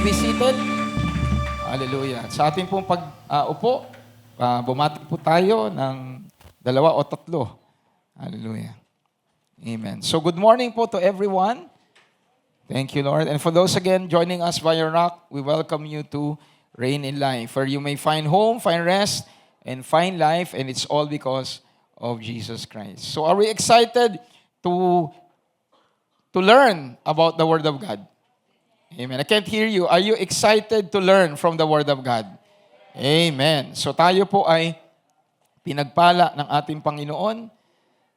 may be seated. Hallelujah. Sa ating pong pag-upo, bumati po tayo ng 2 o 3. Hallelujah. Amen. So good morning po to everyone. Thank you, Lord. And for those again joining us via Rock, we welcome you to Reign in Life, where you may find home, find rest, and find life, and it's all because of Jesus Christ. So are we excited to learn about the Word of God? Amen. I can't hear you. Are you excited to learn from the Word of God? Amen. So tayo po ay pinagpala ng ating Panginoon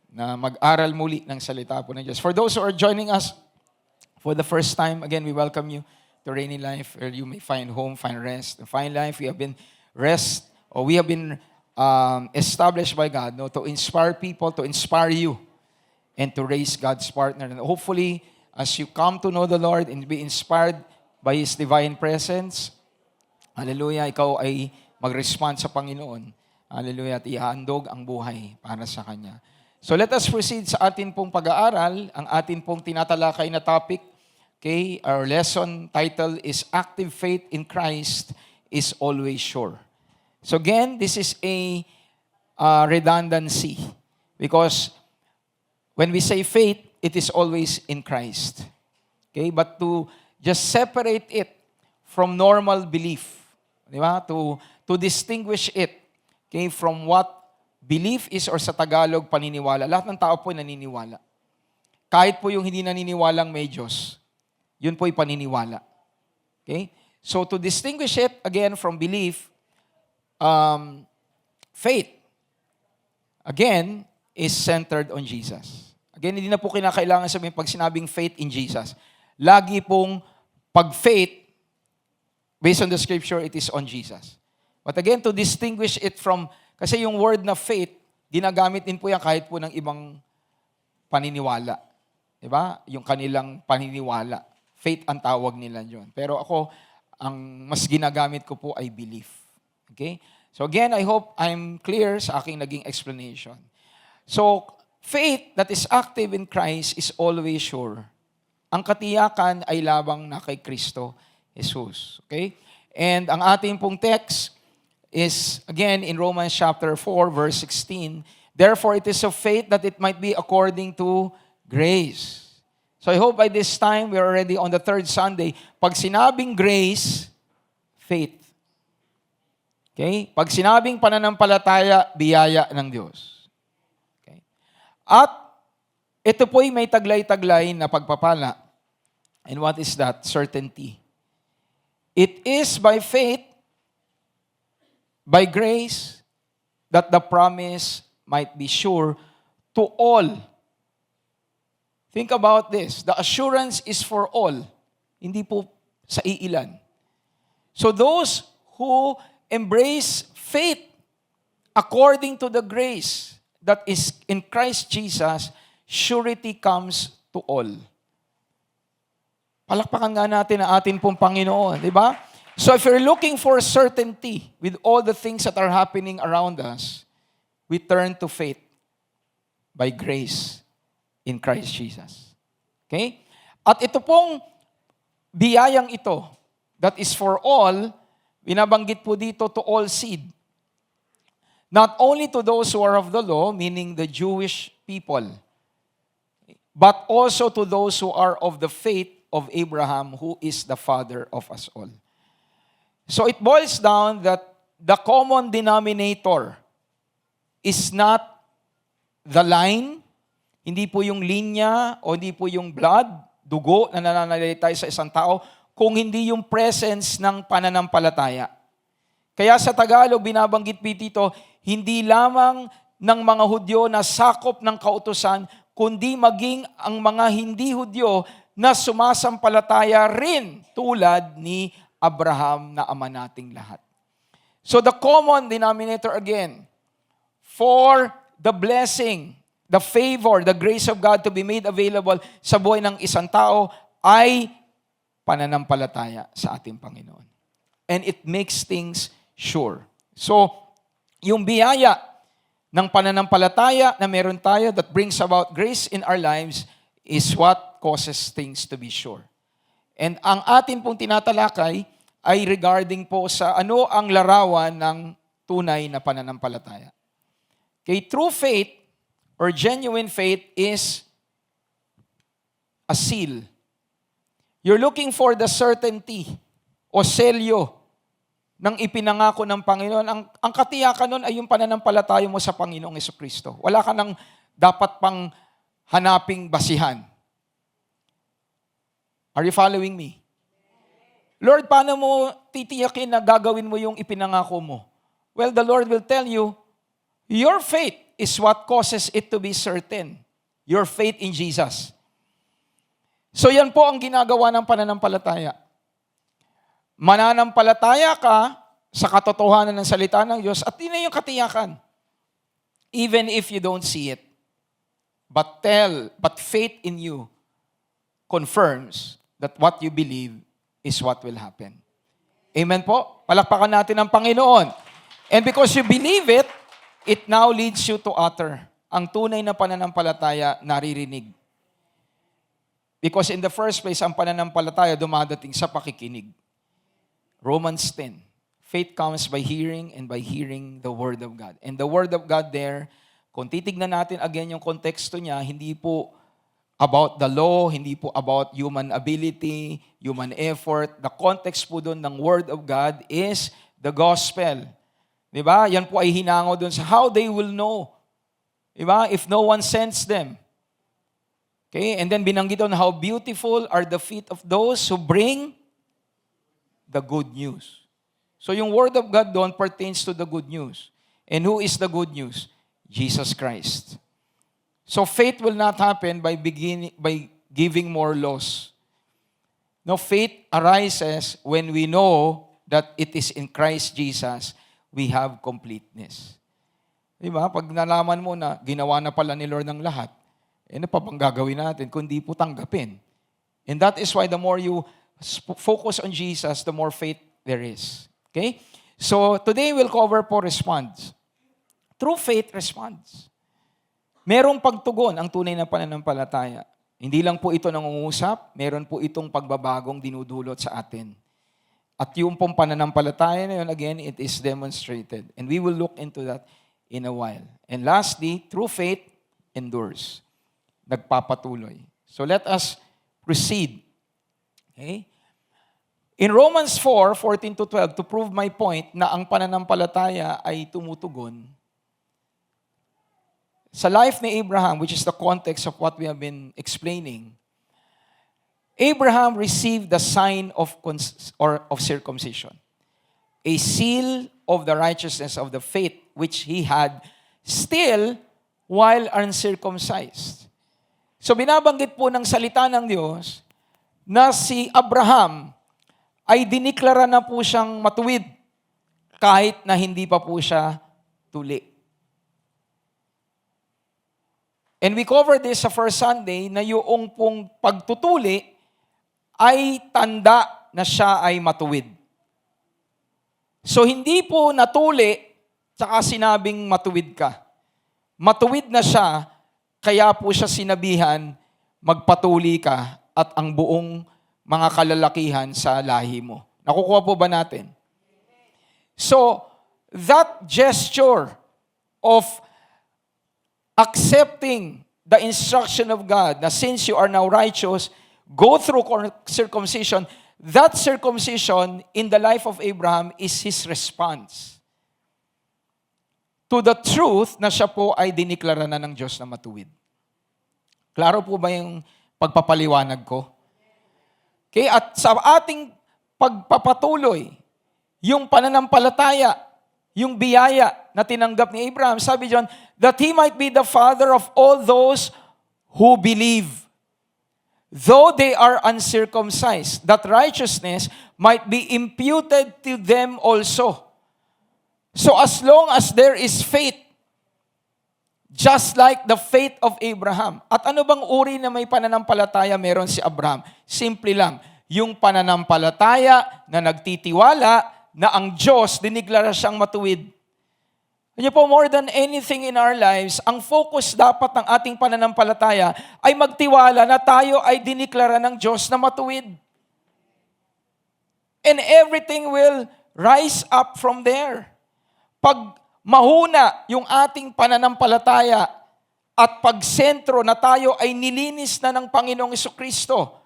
na mag-aral muli ng salita po ng Diyos. For those who are joining us for the first time, again, we welcome you to Reign in Life, where you may find home, find rest, and find life. We have been established by God, to inspire people, to inspire you, and to raise God's partner. And hopefully, as you come to know the Lord and be inspired by His divine presence, hallelujah, ikaw ay mag-respond sa Panginoon. Hallelujah, at ihandog ang buhay para sa Kanya. So let us proceed sa atin pong pag-aaral. Ang atin pong tinatalakay na topic, okay, our lesson title is Active Faith in Christ is Always Sure. So again, this is a redundancy because when we say faith, it is always in Christ. Okay? But to just separate it from normal belief, di ba? To distinguish it, okay, from what belief is, or sa Tagalog, paniniwala. Lahat ng tao po ay naniniwala. Kahit po yung hindi naniniwalang may Diyos, yun po ay paniniwala. Okay? So to distinguish it, again, from belief, faith, again, is centered on Jesus. Again, hindi na po kinakailangan sabihin pag sinabing faith in Jesus. Lagi pong pag-faith, based on the scripture, it is on Jesus. But again, to distinguish it from, kasi yung word na faith, ginagamit din po yan kahit po ng ibang paniniwala. Diba? Yung kanilang paniniwala. Faith ang tawag nila yun. Pero ako, ang mas ginagamit ko po ay belief. Okay? So again, I hope I'm clear sa aking naging explanation. So, faith that is active in Christ is always sure. Ang katiyakan ay labang na kay Kristo Jesus. Okay? And ang ating pong text is, again, in Romans chapter 4, verse 16. Therefore, it is of faith that it might be according to grace. So I hope by this time, we're already on the third Sunday. Pag sinabing grace, faith. Okay? Pag sinabing pananampalataya, biyaya ng Diyos. At ito po'y may taglay-taglay na pagpapala. And what is that? Certainty. It is by faith, by grace, that the promise might be sure to all. Think about this. The assurance is for all. Hindi po sa iilan. So those who embrace faith according to the grace that is in Christ Jesus, surety comes to all. Palakpakan nga natin ang atin pong Panginoon, di ba? So if you're looking for certainty with all the things that are happening around us, we turn to faith by grace in Christ Jesus. Okay? At ito pong biyayang ito, that is for all, binabanggit po dito to all seed. Not only to those who are of the law, meaning the Jewish people, but also to those who are of the faith of Abraham, who is the father of us all. So it boils down that the common denominator is not the line, hindi po yung linya, o hindi po yung blood, dugo na nananalitay sa isang tao, kung hindi yung presence ng pananampalataya. Kaya sa Tagalog, binabanggit po dito, hindi lamang ng mga Hudyo na sakop ng kautusan, kundi maging ang mga hindi Hudyo na sumasampalataya rin tulad ni Abraham na ama nating lahat. So the common denominator again, for the blessing, the favor, the grace of God to be made available sa buhay ng isang tao ay pananampalataya sa ating Panginoon. And it makes things sure. So, yung biyaya ng pananampalataya na meron tayo that brings about grace in our lives is what causes things to be sure. And ang atin pong tinatalakay ay regarding po sa ano ang larawan ng tunay na pananampalataya. Okay, true faith or genuine faith is a seal. You're looking for the certainty o selyo ng ipinangako ng Panginoon. Ang katiyakan nun ay yung pananampalataya mo sa Panginoong Jesucristo. Wala ka nang dapat pang hanaping basihan. Are you following me? Lord, paano mo titiyakin na gagawin mo yung ipinangako mo? Well, the Lord will tell you, your faith is what causes it to be certain. Your faith in Jesus. So yan po ang ginagawa ng pananampalataya. Mananampalataya ka sa katotohanan ng salita ng Diyos at yun na yung katiyakan. Even if you don't see it. But faith in you confirms that what you believe is what will happen. Amen po? Palakpakan natin ang Panginoon. And because you believe it, it now leads you to utter. Ang tunay na pananampalataya naririnig. Because in the first place, ang pananampalataya dumadating sa pakikinig. Romans 10. Faith comes by hearing and by hearing the Word of God. And the Word of God there, kung titignan natin again yung konteksto niya, hindi po about the law, hindi po about human ability, human effort. The context po doon ng Word of God is the gospel. Diba? Yan po ay hinango doon sa how they will know. Diba? If no one sends them. Okay? And then binanggit on how beautiful are the feet of those who bring the good news. So yung Word of God doon pertains to the good news. And who is the good news? Jesus Christ. So faith will not happen by giving more laws. No, faith arises when we know that it is in Christ Jesus we have completeness. Diba? Pag nalaman mo na ginawa na pala ni Lord ng lahat, ano pa bang gagawin natin kundi po tanggapin? And that is why the more you focus on Jesus, the more faith there is. Okay? So, today we'll cover po response. True faith responds. Merong pagtugon ang tunay na pananampalataya. Hindi lang po ito nangungusap, meron po itong pagbabagong dinudulot sa atin. At yung pong pananampalataya na yun, again, it is demonstrated. And we will look into that in a while. And lastly, true faith endures. Nagpapatuloy. So let us proceed. Okay? In Romans 4:14-12, to prove my point na ang pananampalataya ay tumutugon, sa life ni Abraham, which is the context of what we have been explaining, Abraham received the sign of circumcision, a seal of the righteousness of the faith which he had still while uncircumcised. So binabanggit po ng salita ng Diyos na si Abraham ay diniklara na po siyang matuwid kahit na hindi pa po siya tuli. And we covered this sa first Sunday na yung pong pagtutuli ay tanda na siya ay matuwid. So hindi po natuli tsaka sinabing matuwid ka. Matuwid na siya, kaya po siya sinabihan magpatuli ka at ang buong mga kalalakihan sa lahi mo. Nakukuha po ba natin? So, that gesture of accepting the instruction of God na since you are now righteous, go through circumcision, that circumcision in the life of Abraham is his response to the truth na siya po ay diniklara na ng Diyos na matuwid. Klaro po ba yung pagpapaliwanag ko? Okay, at sa ating pagpapatuloy, yung pananampalataya, yung biyaya na tinanggap ni Abraham, sabi diyan, that he might be the father of all those who believe, though they are uncircumcised, that righteousness might be imputed to them also. So as long as there is faith, just like the faith of Abraham. At ano bang uri na may pananampalataya meron si Abraham? Simple lang, yung pananampalataya na nagtitiwala na ang Diyos dineklara siyang matuwid. Kanya po, more than anything in our lives, ang focus dapat ng ating pananampalataya ay magtiwala na tayo ay dineklara ng Diyos na matuwid. And everything will rise up from there. Pag mahuna yung ating pananampalataya at pagsentro na tayo ay nilinis na ng Panginoong Jesucristo,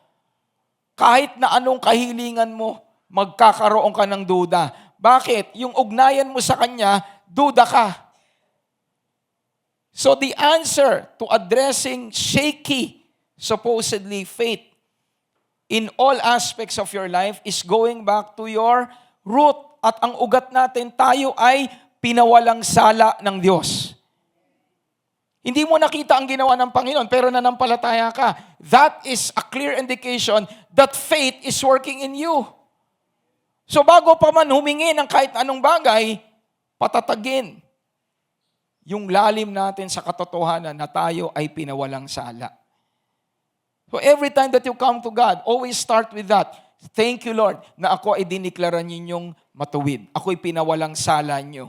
kahit na anong kahilingan mo, magkakaroon ka ng duda. Bakit? Yung ugnayan mo sa Kanya, duda ka. So the answer to addressing shaky, supposedly faith in all aspects of your life is going back to your root. At ang ugat natin, tayo ay pinawalang sala ng Diyos. Hindi mo nakita ang ginawa ng Panginoon, pero nanampalataya ka. That is a clear indication that faith is working in you. So bago pa man humingi ng kahit anong bagay, patatagin yung lalim natin sa katotohanan na tayo ay pinawalang sala. So every time that you come to God, always start with that. Thank you, Lord, na ako ay diniklara ninyong matuwid. Ako'y pinawalang sala nyo.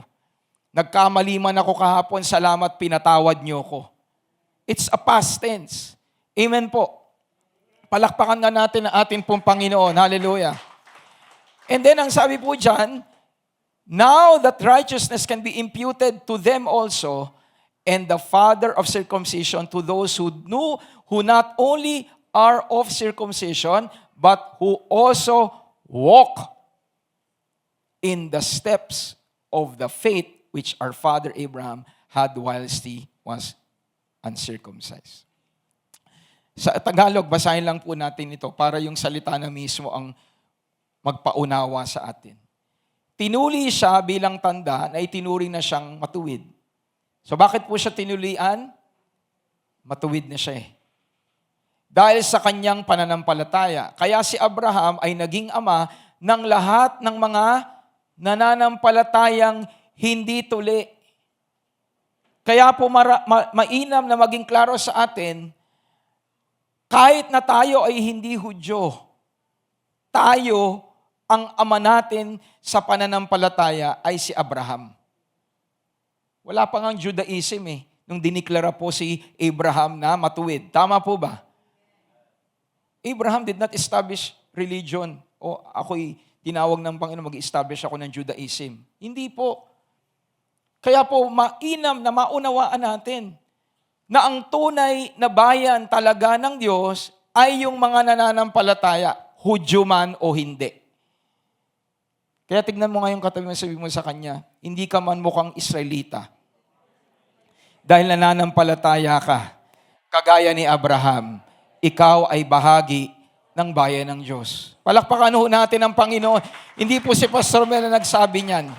Nagkamali man ako kahapon, salamat, pinatawad nyo ko. It's a past tense. Amen po. Palakpakan nga natin ang ating pong Panginoon. Hallelujah. And then ang sabi po dyan, now that righteousness can be imputed to them also, and the father of circumcision to those who not only are of circumcision, but who also walk in the steps of the faith which our father Abraham had whilst he was uncircumcised. Sa Tagalog, basahin lang po natin ito para yung salita na mismo ang magpaunawa sa atin. Tinuli siya bilang tanda na itinuring na siyang matuwid. So bakit po siya tinulian? Matuwid na siya eh. Dahil sa kanyang pananampalataya. Kaya si Abraham ay naging ama ng lahat ng mga nananampalatayang hindi tuli. Kaya po mainam na maging klaro sa atin, kahit na tayo ay hindi Hudyo, tayo, ang ama natin sa pananampalataya ay si Abraham. Wala pa ngang Judaism eh, nung diniklara po si Abraham na matuwid. Tama po ba? Abraham did not establish religion. O ako'y tinawag ng Panginoon, mag-establish ako ng Judaism. Hindi po. Kaya po, mainam na maunawaan natin na ang tunay na bayan talaga ng Diyos ay yung mga nananampalataya, Hudyo man o hindi. Kaya tignan mo ngayon katabi mo, sabi mo sa kanya, hindi ka man mukhang Israelita. Dahil nananampalataya ka, kagaya ni Abraham, ikaw ay bahagi ng bayan ng Diyos. Palakpakan ho natin ang Panginoon. Hindi po si Pastor Mel na nagsabi niyan.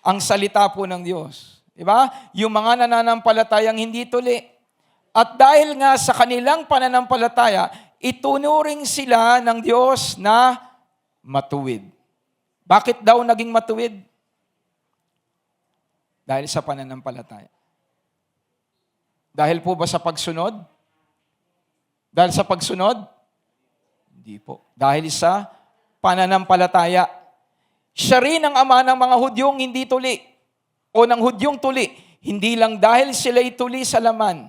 Ang salita po ng Diyos. Diba? Yung mga nananampalatayang hindi tuli. At dahil nga sa kanilang pananampalataya, itunuring sila ng Diyos na matuwid. Bakit daw naging matuwid? Dahil sa pananampalataya. Dahil po ba sa pagsunod? Dahil sa pagsunod? Hindi po. Dahil sa pananampalataya. Siya rin ang ama ng mga Hudyong hindi tuli. O ng Hudyong tuli. Hindi lang dahil sila'y tuli sa laman,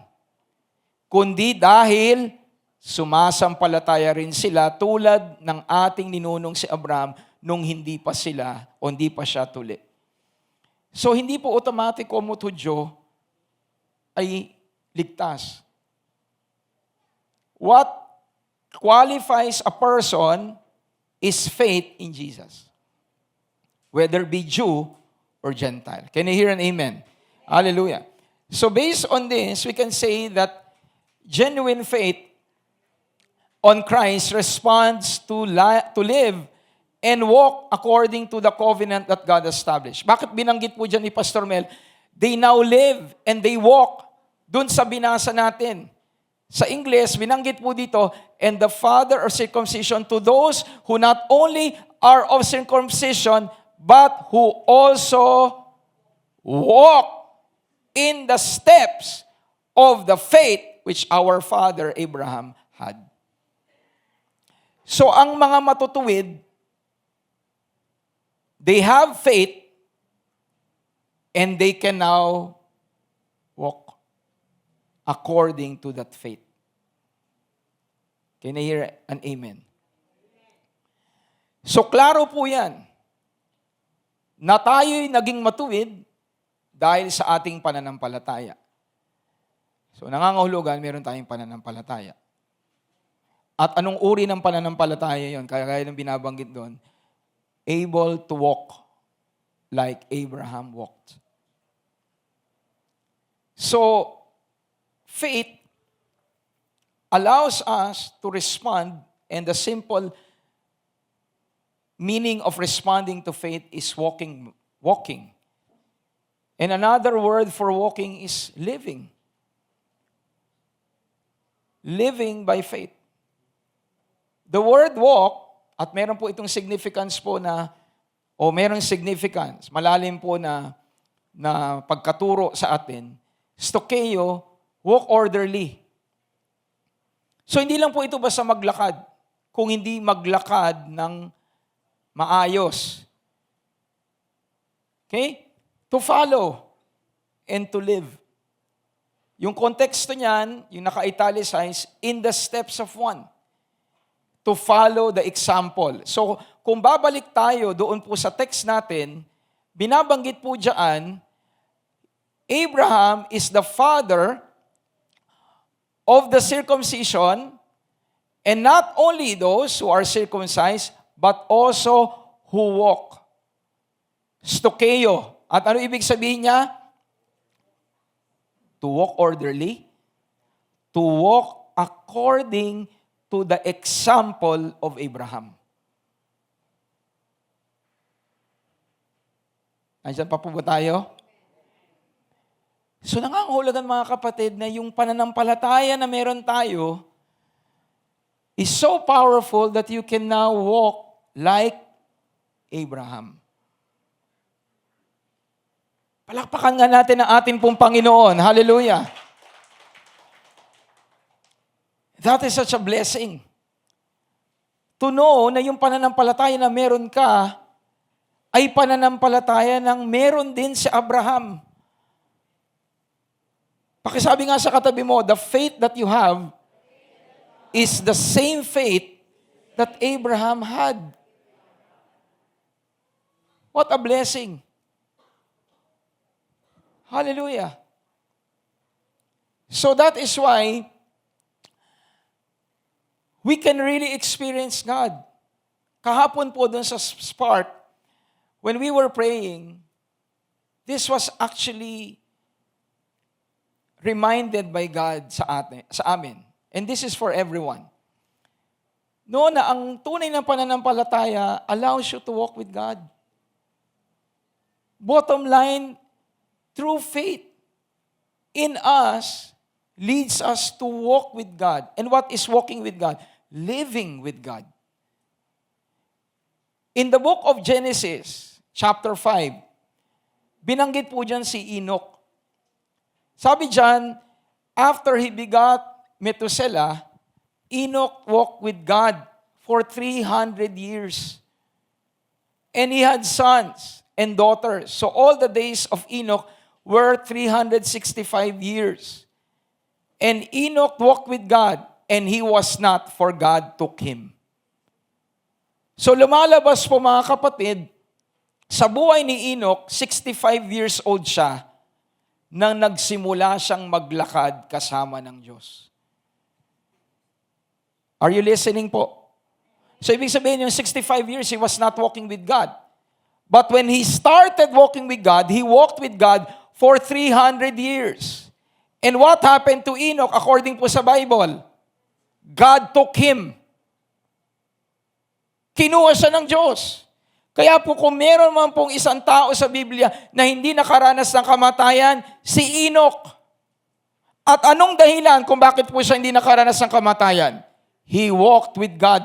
kundi dahil sumasampalataya rin sila tulad ng ating ninunong si Abraham nung hindi pa sila o hindi pa siya tuli. So hindi po automatic o Hudyo ay ligtas. What qualifies a person is faith in Jesus. Whether be Jew or Gentile. Can you hear an amen? Hallelujah. So based on this, we can say that genuine faith on Christ responds to live and walk according to the covenant that God established. Bakit binanggit po dyan ni Pastor Mel? They now live and they walk dun sa binasa natin. Sa English, binanggit po dito, and the father of circumcision to those who not only are of circumcision, but who also walk in the steps of the faith which our father Abraham had. So ang mga matutuwid, they have faith and they can now walk according to that faith. Can I hear an amen? So klaro po yan na tayo'y naging matuwid dahil sa ating pananampalataya. So nangangahulugan, meron tayong pananampalataya. At anong uri ng pananampalataya yon? Kaya ng binabanggit doon, able to walk like Abraham walked. So, faith allows us to respond, and the simple meaning of responding to faith is walking. And another word for walking is living. Living by faith. The word walk, at meron po itong significance po na, merong significance, malalim po na pagkaturo sa atin, stokeo, walk orderly. So hindi lang po ito basta maglakad, kung hindi maglakad ng maayos. Okay? To follow and to live. Yung konteksto niyan, yung naka-italicize, in the steps of one. To follow the example. So, kung babalik tayo doon po sa text natin, binabanggit po diyan, Abraham is the father of the circumcision, and not only those who are circumcised, but also who walk. Stokeo. At ano ibig sabihin niya? To walk orderly, to walk according to the example of Abraham. Andiyan pa po ba tayo? So nangangahulugan mga kapatid na yung pananampalataya na meron tayo is so powerful that you can now walk like Abraham. Palakpakan nga natin ang ating pong Panginoon. Hallelujah. That is such a blessing. To know na yung pananampalataya na meron ka ay pananampalataya ng meron din si Abraham. Pakisabi nga sa katabi mo, the faith that you have is the same faith that Abraham had. What a blessing. Hallelujah. So that is why we can really experience God. Kahapon po dun sa Spark, when we were praying, this was actually reminded by God sa amin. And this is for everyone. Noon na ang tunay ng pananampalataya allows you to walk with God. Bottom line, true faith in us leads us to walk with God. And what is walking with God? Living with God. In the book of Genesis, chapter 5, binanggit po dyan si Enoch. Sabi dyan, after he begot Methuselah, Enoch walked with God for 300 years. And he had sons and daughters. So all the days of Enoch were 365 years. And Enoch walked with God, and he was not, for God took him. So lumalabas po mga kapatid, sa buhay ni Enoch, 65 years old siya, nang nagsimula siyang maglakad kasama ng Diyos. Are you listening po? So ibig sabihin yung 65 years, he was not walking with God. But when he started walking with God, he walked with God for 300 years. And what happened to Enoch according po sa Bible? God took him. Kinuha siya ng Diyos. Kaya po kung meron man pong isang tao sa Biblia na hindi nakaranas ng kamatayan, si Enoch. At anong dahilan kung bakit po siya hindi nakaranas ng kamatayan? He walked with God.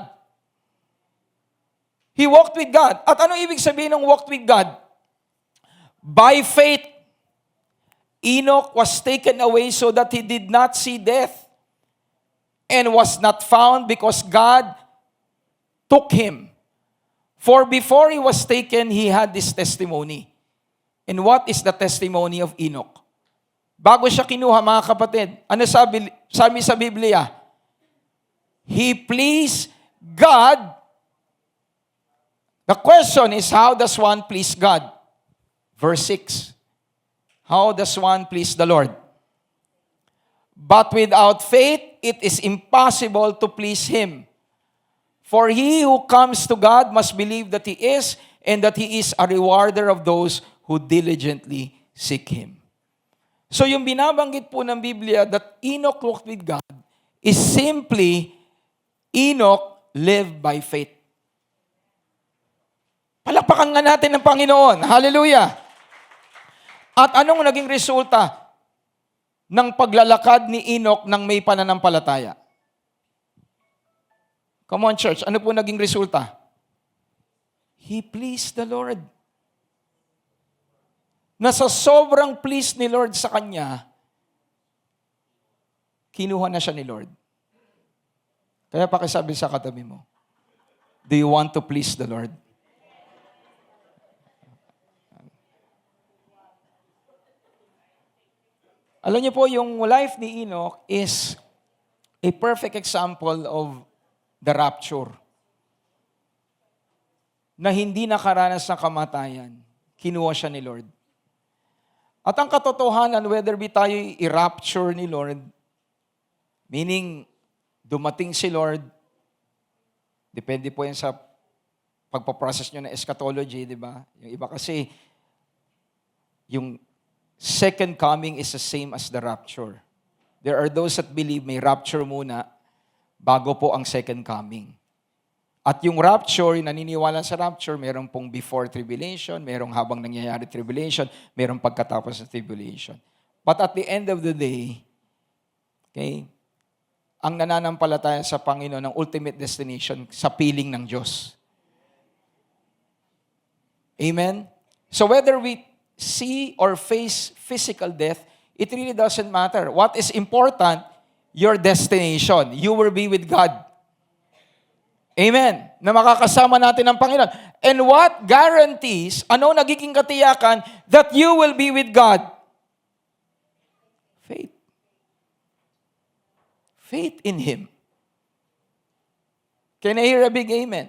He walked with God. At anong ibig sabihin ng walked with God? By faith, Enoch was taken away so that he did not see death and was not found because God took him. For before he was taken, he had this testimony. And what is the testimony of Enoch? Bago siya kinuha, mga kapatid, ano sabi sa Biblia? He pleased God The question is, how does one please God? Verse 6. How does one please the Lord? But without faith, it is impossible to please Him. For he who comes to God must believe that He is, and that He is a rewarder of those who diligently seek Him. So yung binabanggit po ng Biblia that Enoch walked with God is simply Enoch lived by faith. Palakpakan nga natin ng Panginoon. Hallelujah! At anong naging resulta ng paglalakad ni Enoch nang may pananampalataya? Come on, church. Ano po naging resulta? He pleased the Lord. Nasa sobrang pleased ni Lord sa kanya, kinuha na siya ni Lord. Kaya pakisabi sa katabi mo, do you want to please the Lord? Alam niyo po, yung life ni Enoch is a perfect example of the rapture. Na hindi nakaranas ng kamatayan, kinuha siya ni Lord. At ang katotohanan, whether be tayo i-rapture ni Lord, meaning dumating si Lord, depende po yan sa pagpaprocess nyo ng eschatology, di ba? Yung iba kasi, yung second coming is the same as the rapture. There are those that believe may rapture muna bago po ang second coming. At yung rapture, yung naniniwala sa rapture, meron pong before tribulation, merong habang nangyayari tribulation, merong pagkatapos ng tribulation. But at the end of the day, okay, ang nananampalataya sa Panginoon ng ultimate destination sa piling ng Diyos. Amen? So whether we see or face physical death, it really doesn't matter. What is important, your destination. You will be with God. Amen. Na makakasama natin ang Panginoon. And what guarantees, ano nagiging katiyakan that you will be with God? Faith. Faith in Him. Can I hear a big amen?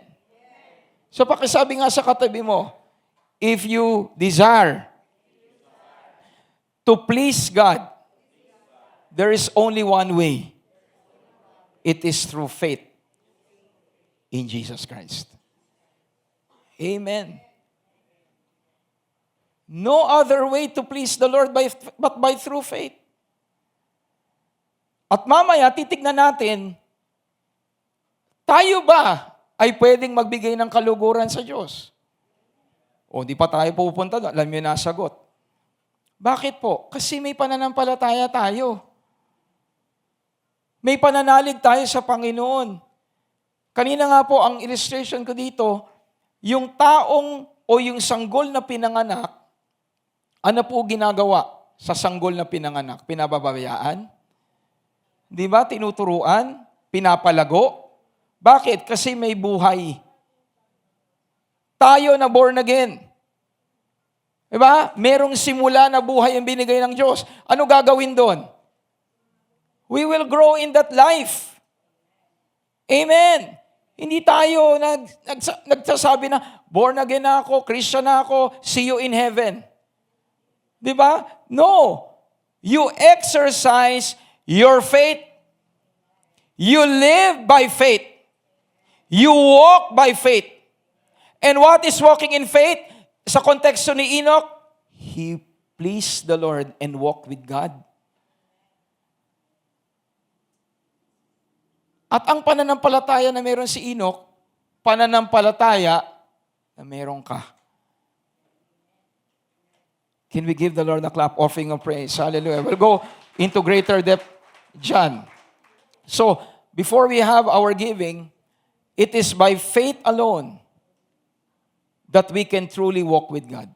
So pakisabi nga sa katabi mo, if you desire to please God, there is only one way. It is through faith in Jesus Christ. Amen. No other way to please the Lord but by through faith. At mamaya, titignan natin, tayo ba ay pwedeng magbigay ng kaluguran sa Diyos? O di pa tayo pupunta doon, alam niyo nasagot. Bakit po? Kasi may pananampalataya tayo. May pananalig tayo sa Panginoon. Kanina nga po, ang illustration ko dito, yung taong o yung sanggol na pinanganak, ano po ginagawa sa sanggol na pinanganak? Pinababayaan? Di ba? Tinuturuan? Pinapalago? Bakit? Kasi may buhay. Tayo na born again. Di ba? Merong simula na buhay ang binigay ng Diyos. Ano gagawin doon? We will grow in that life. Amen. Hindi tayo nagsasabi na, born again na ako, Christian na ako, see you in heaven. Di ba? No. You exercise your faith. You live by faith. You walk by faith. And what is walking in faith? Sa konteksto ni Enoch, he pleased the Lord and walked with God. At ang pananampalataya na meron si Enoch, pananampalataya na meron ka. Can we give the Lord a clap offering of praise? Hallelujah. We'll go into greater depth, John. So, before we have our giving, it is by faith alone that we can truly walk with God.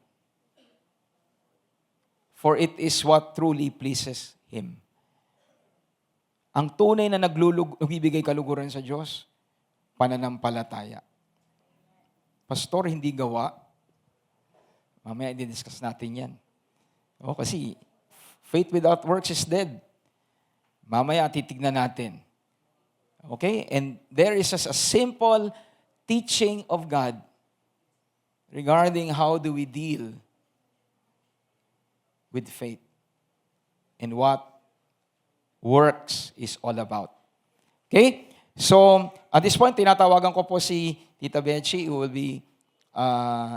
For it is what truly pleases Him. Ang tunay na nagbibigay kaluguran sa Diyos, pananampalataya. Pastor, hindi gawa. Mamaya i-discuss natin yan. Kasi faith without works is dead. Mamaya titignan natin. Okay? And there is a simple teaching of God regarding how do we deal with faith and what works is all about. Okay? So, at this point, tinatawagan ko po si Tita Betchy who will be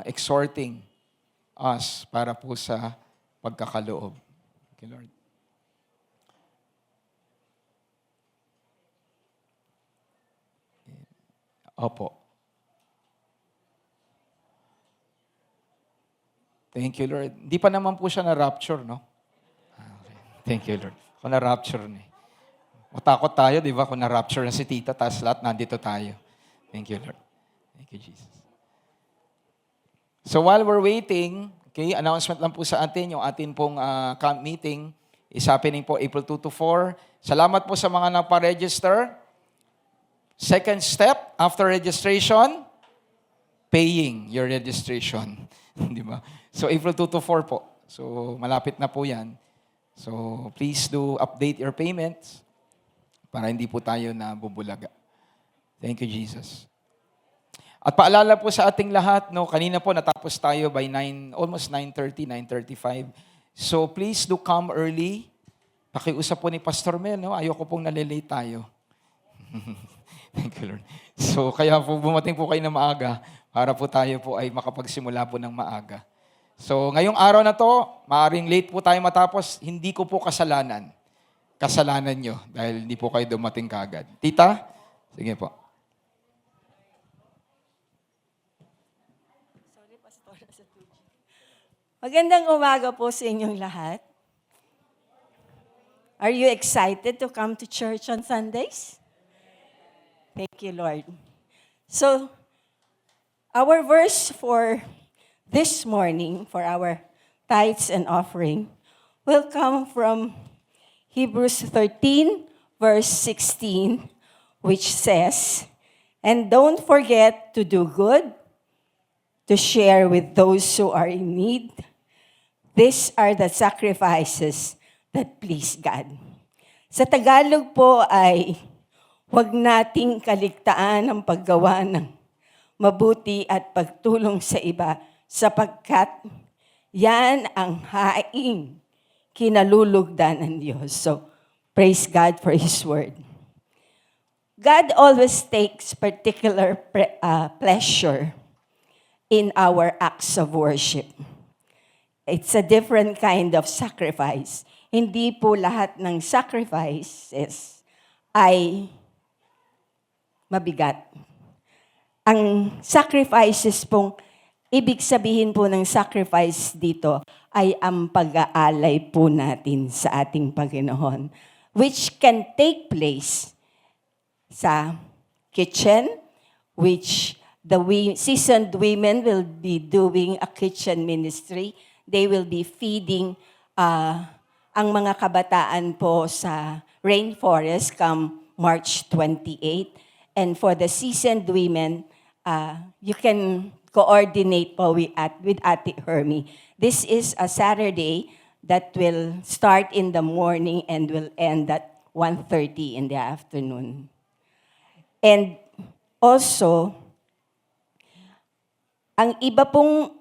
exhorting us para po sa pagkakaloob. Okay, Lord. Opo. Thank you, Lord. Hindi pa naman po siya na-rapture, no? Okay. Thank you, Lord. Kung na-rapture na eh. Matakot tayo, di ba? Kung na-rapture na si Tita, tapos lahat nandito tayo. Thank you, Lord. Thank you, Jesus. So while we're waiting, okay, announcement lang po sa atin, yung atin pong camp meeting is happening po April 2 to 4. Salamat po sa mga napa-register. Second step, after registration, paying your registration. Di ba? So April 2 to 4 po. So malapit na po yan. So please do update your payments para hindi po tayo na bubulaga. Thank you, Jesus. At paalala po sa ating lahat, no, kanina po natapos tayo by 9, almost 9:30, 9:35. So please do come early. Pakiusap po ni Pastor Mel, no? Ayoko pong nalilate tayo. Thank you, Lord. So kaya po bumating po kayo na maaga para po tayo po ay makapagsimula po ng maaga. So ngayong araw na to, maaaring late po tayo matapos, hindi ko po kasalanan. Kasalanan nyo dahil hindi po kayo dumating kaagad. Tita, sige po. Magandang umaga po sa inyong lahat. Are you excited to come to church on Sundays? Thank you, Lord. So, our verse for this morning, for our tithes and offering, will come from Hebrews 13, verse 16, which says, "And don't forget to do good, to share with those who are in need. These are the sacrifices that please God." Sa Tagalog po ay, huwag nating kaligtaan ang paggawa ng mabuti at pagtulong sa iba sapagkat yan ang haing kinalulugdan ng Diyos. So, praise God for His word. God always takes particular pleasure in our acts of worship. It's a different kind of sacrifice. Hindi po lahat ng sacrifices ay mabigat. Ang sacrifices pong, ibig sabihin po ng sacrifice dito ay ang pag-aalay po natin sa ating Panginoon, which can take place sa kitchen, which the seasoned women will be doing a kitchen ministry. They will be feeding ang mga kabataan po sa rainforest come March 28. And for the seasoned women, you can coordinate po with Ate Hermie. This is a Saturday that will start in the morning and will end at 1:30 in the afternoon. And also, ang iba pong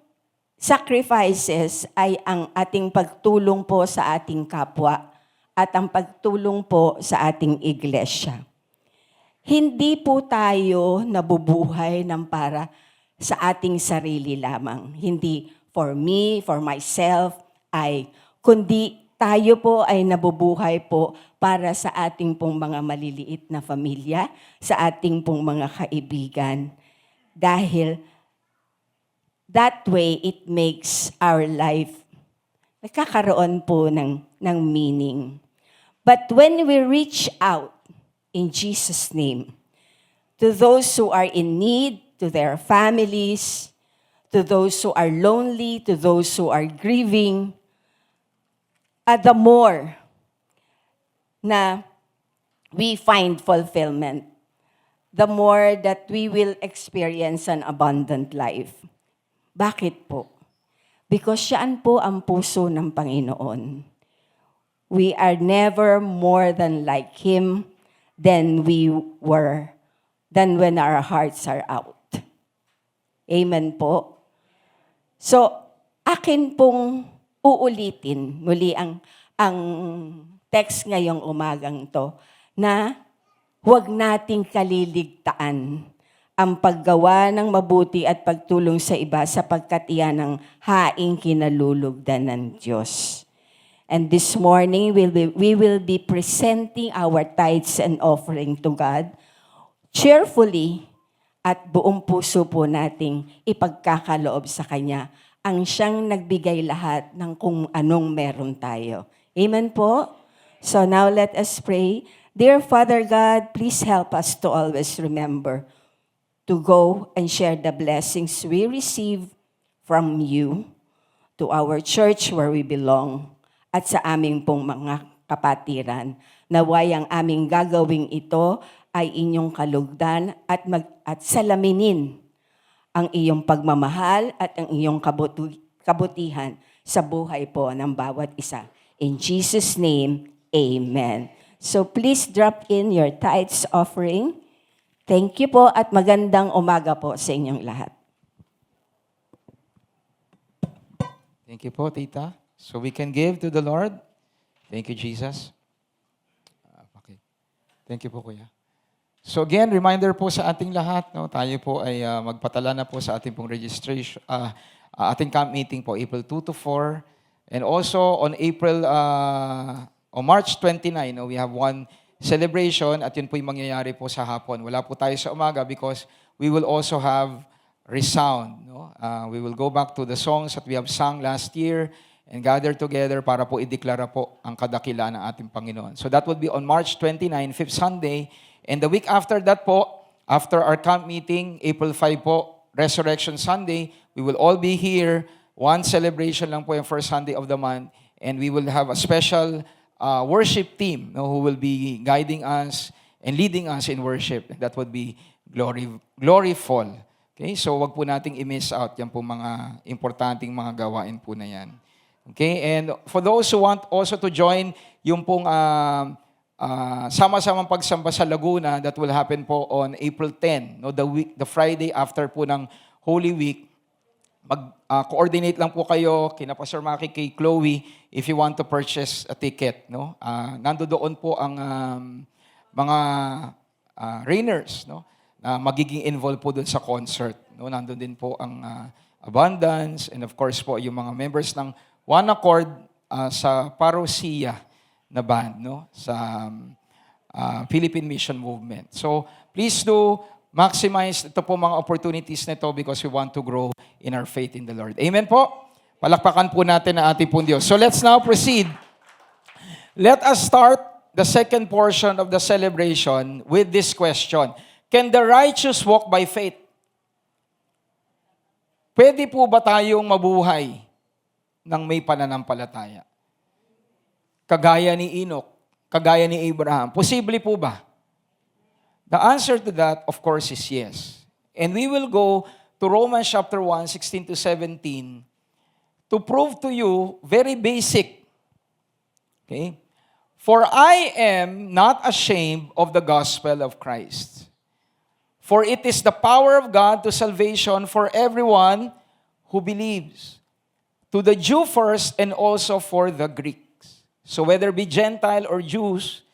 sacrifices ay ang ating pagtulong po sa ating kapwa at ang pagtulong po sa ating iglesia. Hindi po tayo nabubuhay ng para sa ating sarili lamang. Hindi for me, for myself, kundi tayo po ay nabubuhay po para sa ating pong mga maliliit na pamilya, sa ating pong mga kaibigan. Dahil that way, it makes our life, nagkakaroon po ng meaning. But when we reach out in Jesus' name, to those who are in need, to their families, to those who are lonely, to those who are grieving, the more na we find fulfillment, the more that we will experience an abundant life. Bakit po? Because siyaan po ang puso ng Panginoon. We are never more than like Him than we were, than when our hearts are out. Amen po. So, akin pong uulitin muli ang text ngayong umagang to na huwag nating kaliligtaan ang paggawa ng mabuti at pagtulong sa iba sapagkat iyan ang haing kinalulugdan ng Diyos. And this morning, we will be presenting our tithes and offering to God cheerfully at buong puso po nating ipagkakaloob sa Kanya ang siyang nagbigay lahat ng kung anong meron tayo. Amen po? So now let us pray. Dear Father God, please help us to always remember to go and share the blessings we receive from you to our church where we belong at sa aming pong mga kapatiran. Naway ang aming gagawing ito ay inyong kalugdan at salaminin ang iyong pagmamahal at ang iyong kabutihan sa buhay po ng bawat isa. In Jesus' name, Amen. So please drop in your tithes offering. Thank you po at magandang umaga po sa inyong lahat. Thank you po, Tita. So we can give to the Lord. Thank you, Jesus. Okay. Thank you po, Kuya. So again, reminder po sa ating lahat, no, tayo po ay magpatala na po sa ating pong registration, ating camp meeting po, April 2 to 4. And also on on March 29, no, we have one celebration at yun po yung mangyayari po sa hapon. Wala po tayo sa umaga because we will also have resound. No? We will go back to the songs that we have sung last year and gather together para po ideklara po ang kadakilaan ng ating Panginoon. So that would be on March 29, 5th Sunday. And the week after that po, after our camp meeting, April 5 po, Resurrection Sunday, we will all be here. One celebration lang po yung first Sunday of the month. And we will have a special worship team, no, who will be guiding us and leading us in worship. That would be gloryful. Okay? So wag po nating i-miss out yan po mga importanteng mga gawain po na yan. Okay? And for those who want also to join yung pong sama-samang pagsamba sa Laguna, that will happen po on April 10, no, the Friday after po ng Holy Week. Mag-coordinate lang po kayo kina Pastor Maki, kay Chloe, if you want to purchase a ticket. No? Nandoon po ang mga Rainers, no, na magiging involved po doon sa concert. No? Nandoon din po ang Abundance and of course po yung mga members ng One Accord sa Parousia na band, no, sa Philippine Mission Movement. So please do maximize ito po mga opportunities nito because we want to grow in our faith in the Lord. Amen po? Palakpakan po natin ang ating pong Diyos. So let's now proceed. Let us start the second portion of the celebration with this question. Can the righteous walk by faith? Pwede po ba tayong mabuhay ng may pananampalataya? Kagaya ni Enoch, kagaya ni Abraham. Posible po ba? The answer to that, of course, is yes. And we will go to Romans chapter 1, 16 to 17 to prove to you very basic. Okay? For I am not ashamed of the gospel of Christ. For it is the power of God to salvation for everyone who believes. To the Jew first and also for the Greeks. So whether be Gentile or Jews,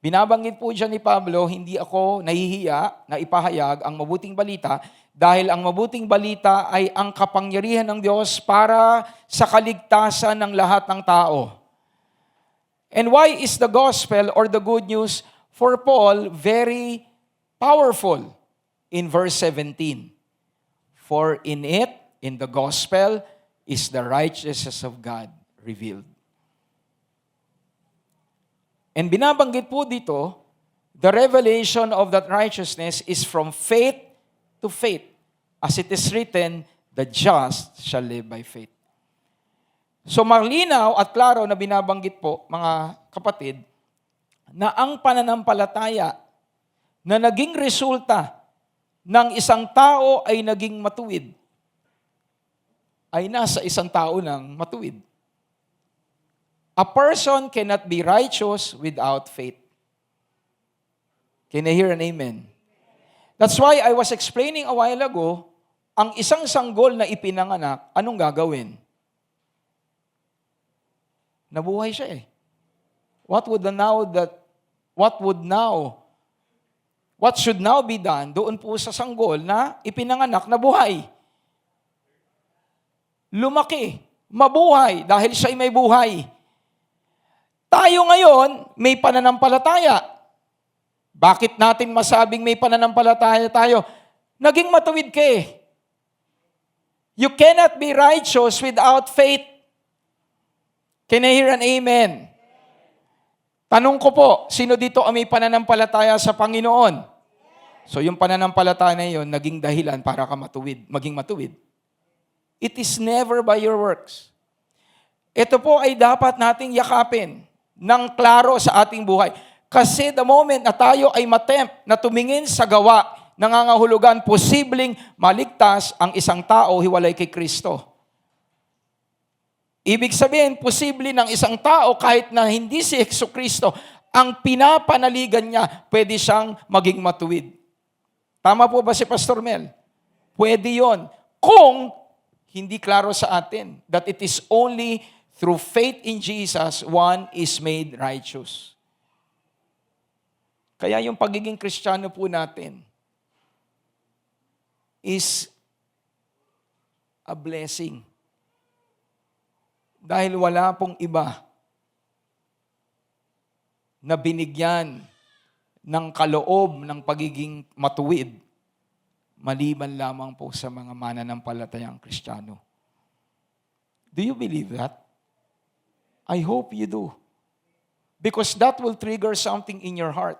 binabanggit po dyan ni Pablo, hindi ako nahihiya na ipahayag ang mabuting balita dahil ang mabuting balita ay ang kapangyarihan ng Diyos para sa kaligtasan ng lahat ng tao. And why is the gospel or the good news for Paul very powerful? In verse 17, for in it, in the gospel, is the righteousness of God revealed. And binabanggit po dito, the revelation of that righteousness is from faith to faith. As it is written, the just shall live by faith. So malinaw at klaro na binabanggit po, mga kapatid, na ang pananampalataya na naging resulta ng isang tao ay naging matuwid, ay nasa isang tao ng matuwid. A person cannot be righteous without faith. Can I hear an amen? That's why I was explaining a while ago ang isang sanggol na ipinanganak, anong gagawin? Nabuhay siya eh. What should now be done doon po sa sanggol na ipinanganak na buhay? Lumaki, mabuhay, dahil siya'y may buhay. Tayo ngayon, may pananampalataya. Bakit natin masabing may pananampalataya tayo? Naging matuwid ka eh. You cannot be righteous without faith. Can I hear an amen? Tanong ko po, sino dito ang may pananampalataya sa Panginoon? So yung pananampalataya na yun, naging dahilan para ka maging matuwid. It is never by your works. Ito po ay dapat nating yakapin ng klaro sa ating buhay. Kasi the moment na tayo ay matempt na tumingin sa gawa, nangangahulugan, posibleng maligtas ang isang tao hiwalay kay Kristo. Ibig sabihin, posible ng isang tao kahit na hindi si Jesucristo, ang pinapanaligan niya, pwede siyang maging matuwid. Tama po ba si Pastor Mel? Pwede yon. Kung hindi klaro sa atin that it is only through faith in Jesus, one is made righteous. Kaya yung pagiging Kristiyano po natin is a blessing. Dahil wala pong iba na binigyan ng kaloob ng pagiging matuwid, maliban lamang po sa mga mananampalatayang Kristiyano. Do you believe that? I hope you do. Because that will trigger something in your heart.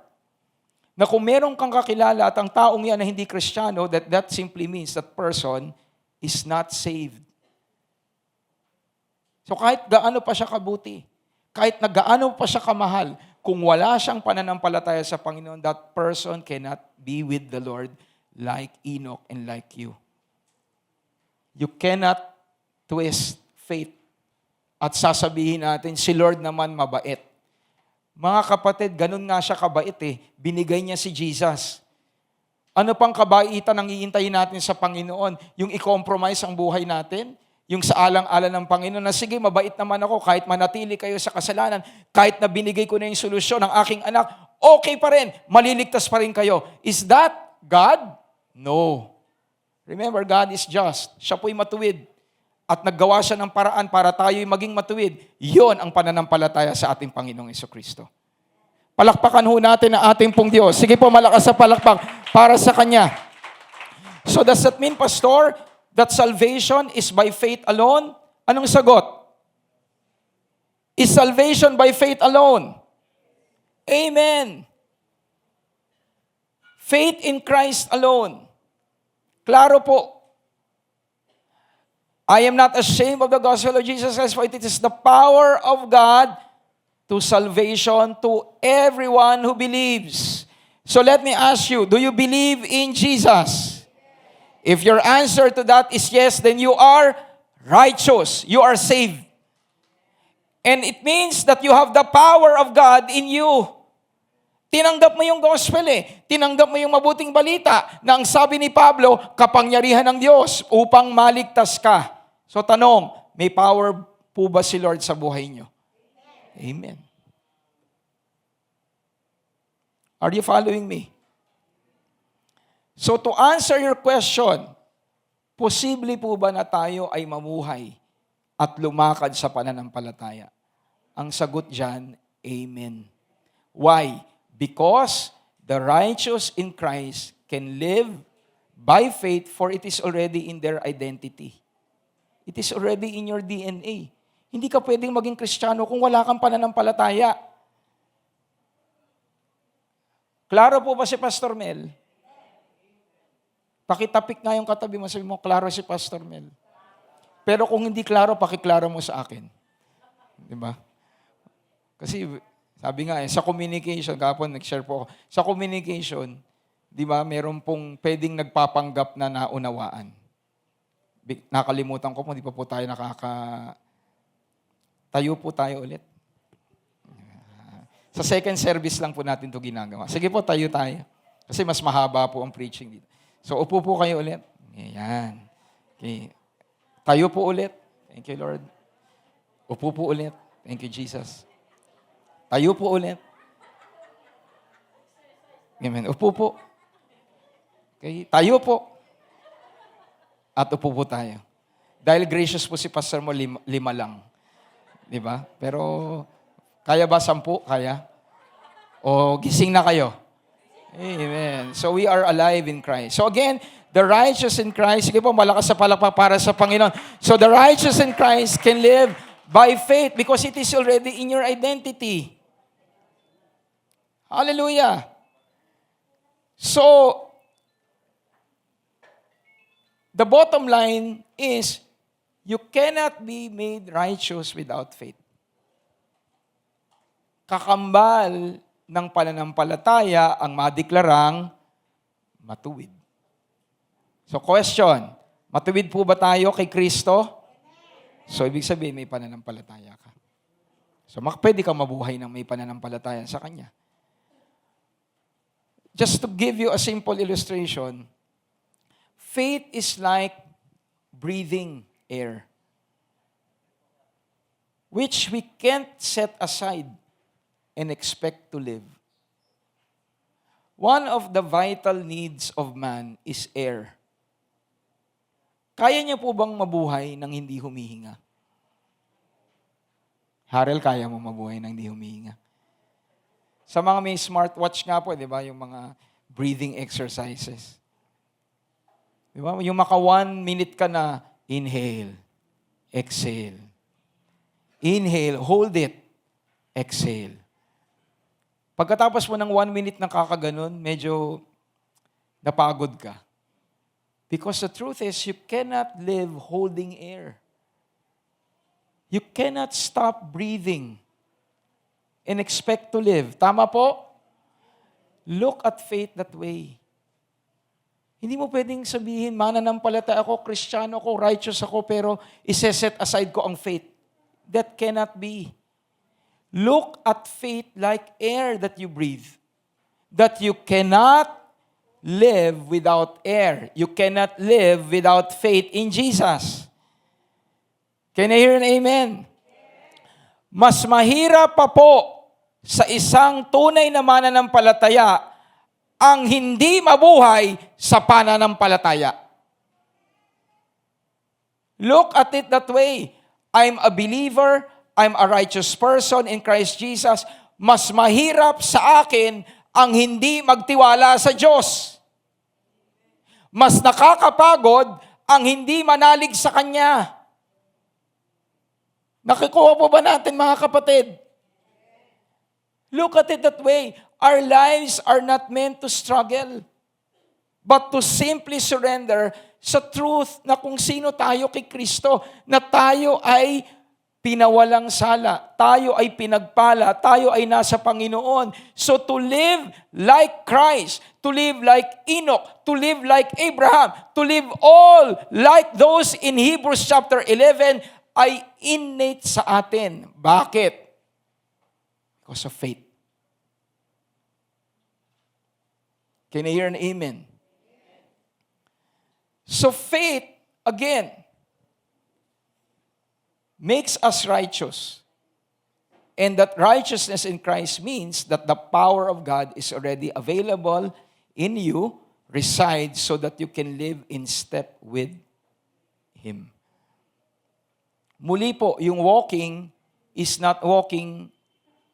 Na kung meron kang kakilala at ang taong yan na hindi Kristiyano, that simply means that person is not saved. So kahit gaano pa siya kabuti, kahit na gaano pa siya kamahal, kung wala siyang pananampalataya sa Panginoon, that person cannot be with the Lord like Enoch and like you. You cannot twist faith at sasabihin natin, si Lord naman mabait. Mga kapatid, ganun nga siya kabait eh. Binigay niya si Jesus. Ano pang kabaitan ang iintayin natin sa Panginoon? Yung i-compromise ang buhay natin? Yung sa alang-alang ng Panginoon na, sige, mabait naman ako kahit manatili kayo sa kasalanan, kahit na binigay ko na yung solusyon ng aking anak, okay pa rin, maliligtas pa rin kayo. Is that God? No. Remember, God is just. Siya po'y matuwid. At naggawa siya ng paraan para tayo'y maging matuwid. Yon ang pananampalataya sa ating Panginoong Jesucristo. Palakpakan ho natin ang ating pong Diyos. Sige po, malakas sa palakpak para sa Kanya. So does that mean, Pastor, that salvation is by faith alone? Anong sagot? Is salvation by faith alone? Amen. Faith in Christ alone. Klaro po. I am not ashamed of the gospel of Jesus Christ, for it is the power of God to salvation to everyone who believes. So let me ask you, do you believe in Jesus? If your answer to that is yes, then you are righteous. You are saved. And it means that you have the power of God in you. Tinanggap mo yung gospel eh. Tinanggap mo yung mabuting balita na ang sabi ni Pablo, kapangyarihan ng Diyos upang maligtas ka. So tanong, may power po ba si Lord sa buhay niyo? Amen. Are you following me? So to answer your question, posible po ba na tayo ay mamuhay at lumakad sa pananampalataya? Ang sagot dyan, amen. Why? Because the righteous in Christ can live by faith, for it is already in their identity. It is already in your DNA. Hindi ka pwedeng maging Kristiyano kung wala kang pananampalataya. Klaro po ba si Pastor Mel? Pakitapik nga yung katabi mo, sabi mo, klaro si Pastor Mel. Pero kung hindi klaro, pakiklaro mo sa akin. Di ba? Kasi sabi nga sa communication, kapon nag-share po ako, sa communication, di ba, meron pong pwedeng nagpapanggap na naunawaan. Nakalimutan ko po, hindi pa po tayo tayo po tayo ulit. Sa second service lang po natin ito ginagawa. Sige po, tayo. Kasi mas mahaba po ang preaching dito. So, upo po kayo ulit. Ayan. Okay. Tayo po ulit. Thank you, Lord. Upo po ulit. Thank you, Jesus. Tayo po ulit. Amen. Upo po. Okay. Tayo po. At upo po tayo. Dahil gracious po si Pastor mo, lima lang. Di ba? Pero, kaya ba 10? Kaya? O gising na kayo? Amen. So we are alive in Christ. So again, the righteous in Christ, sige po, malakas sa palakpak para sa Panginoon. So the righteous in Christ can live by faith because it is already in your identity. Hallelujah. So, the bottom line is, you cannot be made righteous without faith. Kakambal ng pananampalataya ang madeklarang matuwid. So question, matuwid po ba tayo kay Kristo? So ibig sabihin may pananampalataya ka. So pwede kang mabuhay ng may pananampalataya sa Kanya. Just to give you a simple illustration, faith is like breathing air, which we can't set aside and expect to live. One of the vital needs of man is air. Kaya niya po bang mabuhay nang hindi humihinga? Harel, kaya mo mabuhay nang hindi humihinga? Sa mga may smartwatch nga po, di ba, yung mga breathing exercises. Di ba? Yung maka 1 minute ka na, inhale, exhale. Inhale, hold it, exhale. Pagkatapos mo ng 1 minute na kakaganon, medyo napagod ka. Because the truth is, you cannot live holding air. You cannot stop breathing and expect to live. Tama po? Look at faith that way. Hindi mo pwedeng sabihin, mananampalataya ako, Kristiyano ako, righteous ako, pero iseset aside ko ang faith. That cannot be. Look at faith like air that you breathe. That you cannot live without air. You cannot live without faith in Jesus. Can I hear an amen? Mas mahirap pa po sa isang tunay na mananampalataya ang hindi mabuhay sa pananampalataya. Look at it that way. I'm a believer, I'm a righteous person in Christ Jesus. Mas mahirap sa akin ang hindi magtiwala sa Diyos. Mas nakakapagod ang hindi manalig sa Kanya. Nakikuha po ba natin, mga kapatid? Look at it that way. Our lives are not meant to struggle, but to simply surrender sa truth na kung sino tayo kay Kristo, na tayo ay pinawalang sala, tayo ay pinagpala, tayo ay nasa Panginoon. So to live like Christ, to live like Enoch, to live like Abraham, to live all like those in Hebrews chapter 11 ay innate sa atin. Bakit? Because of faith. Can I hear an amen? So faith, again, makes us righteous. And that righteousness in Christ means that the power of God is already available in you, resides so that you can live in step with Him. Muli po, yung walking is not walking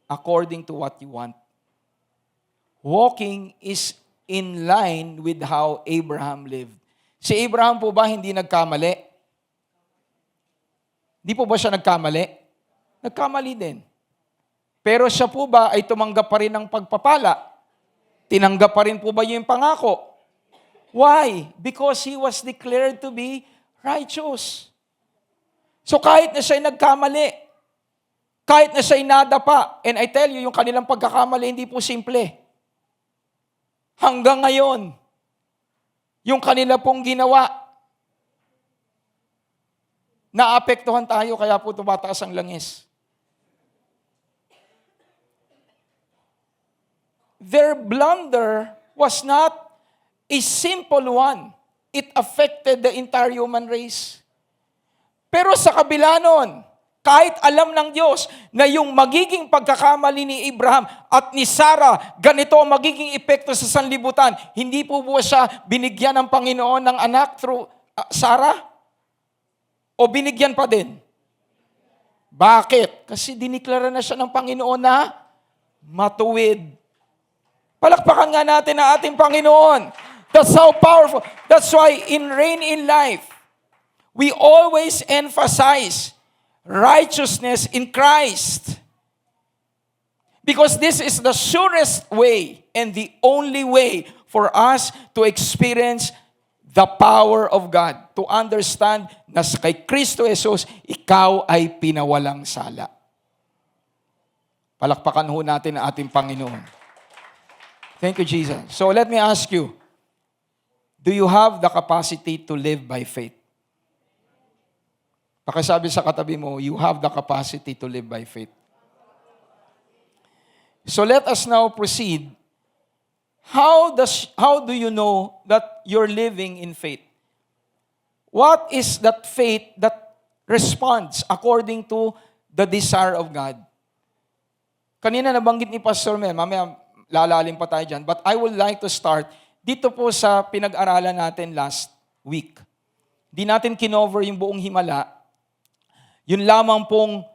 according to what you want. Walking is in line with how Abraham lived. Si Abraham po ba hindi nagkamali? Di po ba siya nagkamali? Nagkamali din. Pero siya po ba ay tumanggap pa rin ng pagpapala? Tinanggap pa rin po ba yung pangako? Why? Because he was declared to be righteous. So kahit na siya'y nagkamali, kahit na siya'y nadapa, and I tell you, yung kanilang pagkakamali hindi po simple. Hanggang ngayon, yung kanila pong ginawa, naapektuhan tayo, kaya po tumataas ang langis. Their blunder was not a simple one. it affected the entire human race. Pero sa kabila nun, kahit alam ng Diyos na yung magiging pagkakamali ni Abraham at ni Sarah, ganito ang magiging epekto sa sanlibutan, hindi po ba siya binigyan ng Panginoon ng anak through Sarah? O binigyan pa din? Bakit? Kasi diniklara na siya ng Panginoon na matuwid. Palakpakan nga natin ang ating Panginoon. That's how powerful. That's why in Reign in Life, we always emphasize righteousness in Christ. Because this is the surest way and the only way for us to experience the power of God. To understand na kay Kristo Jesus, ikaw ay pinawalang sala. Palakpakan ho natin ang ating Panginoon. Thank you, Jesus. So let me ask you, do you have the capacity to live by faith? Pakisabi sa katabi mo, you have the capacity to live by faith. So let us now proceed. How do you know that you're living in faith? What is that faith that responds according to the desire of God? Kanina nabanggit ni Pastor Mel, mamaya lalalim pa tayo dyan, but I would like to start dito po sa pinag-aralan natin last week. Di natin kinover yung buong himala. Yun lamang pong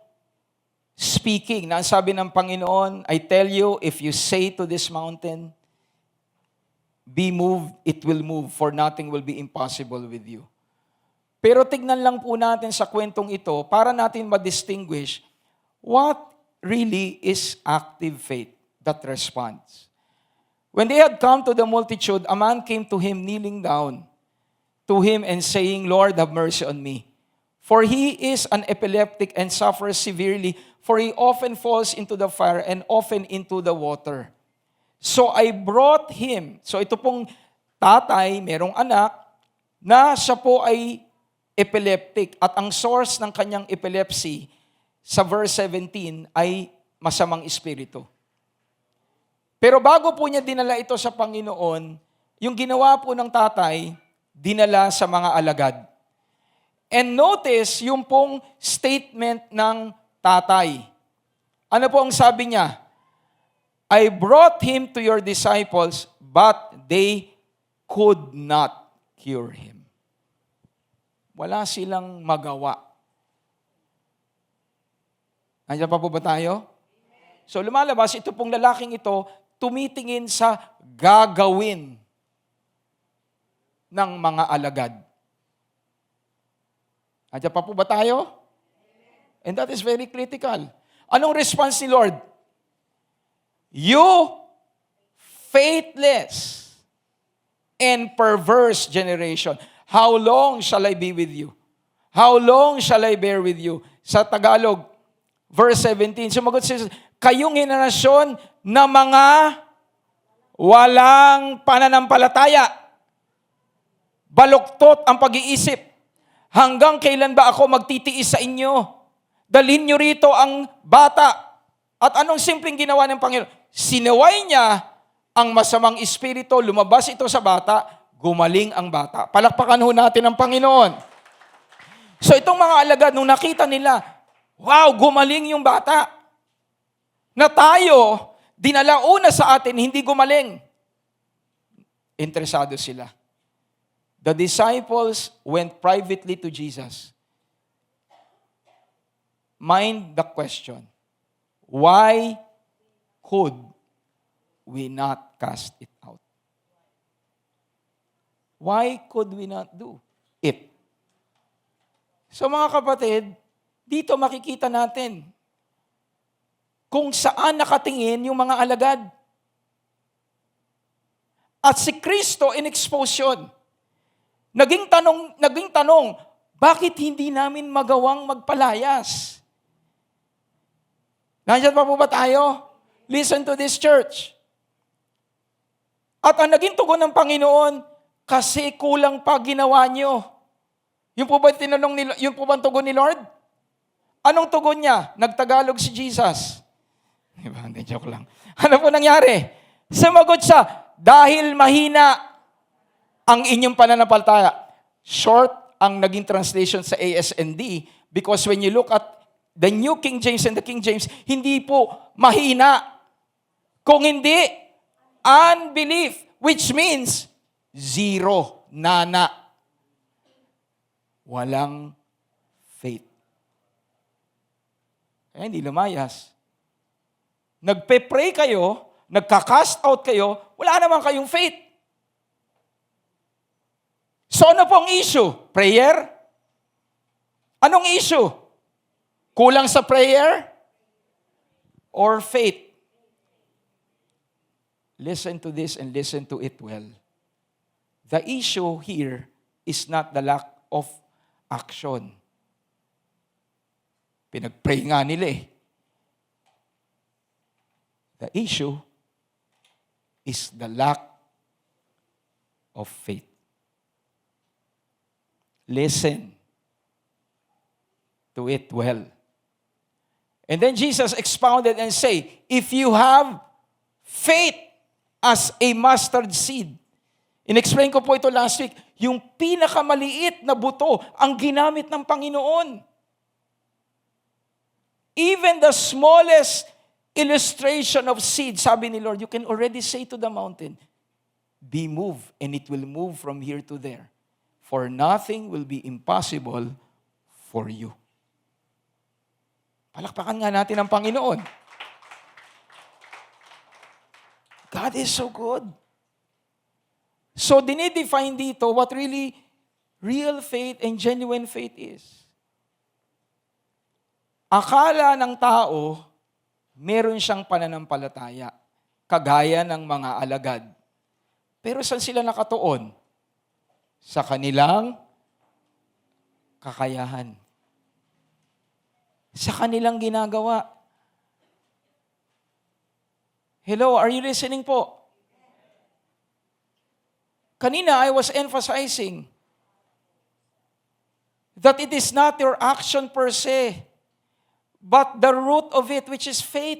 speaking na sabi ng Panginoon, I tell you, if you say to this mountain, be moved, it will move, for nothing will be impossible with you. Pero tignan lang po natin sa kwentong ito para natin ma-distinguish what really is active faith that responds. When they had come to the multitude, a man came to him kneeling down to him and saying, Lord, have mercy on me. For he is an epileptic and suffers severely, for he often falls into the fire and often into the water. So I brought him. So ito pong tatay, merong anak, na siya po ay epileptic. At ang source ng kanyang epilepsy, sa verse 17, ay masamang espiritu. Pero bago po niya dinala ito sa Panginoon, yung ginawa po ng tatay, dinala sa mga alagad. And notice yung pong statement ng tatay. Ano po ang sabi niya? I brought him to your disciples, but they could not cure him. Wala silang magawa. Nandiyan pa po ba tayo? So lumalabas, ito pong lalaking ito, tumitingin sa gagawin ng mga alagad. Nandiyan pa po ba tayo? And that is very critical. Anong response ni Lord? You faithless and perverse generation, how long shall I be with you? How long shall I bear with you? Sa Tagalog, verse 17, sumagot siya, kayong henerasyon na mga walang pananampalataya, baluktot ang pag-iisip, hanggang kailan ba ako magtitiis sa inyo? Dalhin nyo rito ang bata. At anong simpleng ginawa ng Panginoon? Sinaway niya ang masamang espiritu, lumabas ito sa bata, gumaling ang bata. Palakpakan ho natin ang Panginoon. So itong mga alagad, nung nakita nila, wow, gumaling yung bata. Na tayo, dinala una sa atin, hindi gumaling. Interesado sila. The disciples went privately to Jesus. Mind the question. Why could we not cast it out? Why could we not do it? So mga kapatid, dito makikita natin kung saan nakatingin yung mga alagad. At si Kristo in-expose yun. Naging tanong, bakit hindi namin magawang magpalayas? Nandiyan pa po ba tayo? Listen to this church. At ang naging tugon ng Panginoon, kasi kulang pa ginawa nyo. Yung po ba ang tugon ni Lord? Anong tugon niya? Nagtagalog si Jesus. Diba? Hindi, joke lang. Ano po nangyari? Sumagot siya, dahil mahina ang inyong pananampalataya. Short ang naging translation sa ASND because when you look at the New King James and the King James, hindi po mahina. Kung hindi, unbelief, which means zero, nana. Walang faith. Kaya hindi lumayas. Nagpe-pray kayo, nagka-cast out kayo, wala naman kayong faith. So ano pong issue? Prayer? Anong issue? Kulang sa prayer? Or faith? Listen to this and listen to it well. The issue here is not the lack of action. Pinag-pray nga nila eh. The issue is the lack of faith. Listen to it well. And then Jesus expounded and say, if you have faith as a mustard seed. In-explain ko po ito last week, yung pinakamaliit na buto ang ginamit ng Panginoon. Even the smallest illustration of seed, sabi ni Lord, you can already say to the mountain, be moved, and it will move from here to there. For nothing will be impossible for you. Palakpakan nga natin ang Panginoon. God is so good. So, dinidefine dito what really real faith and genuine faith is. Akala ng tao, meron siyang pananampalataya, kagaya ng mga alagad. Pero saan sila nakatuon? Sa kanilang kakayahan. Sa kanilang ginagawa. Hello, are you listening po? Kanina, I was emphasizing that it is not your action per se, but the root of it, which is faith.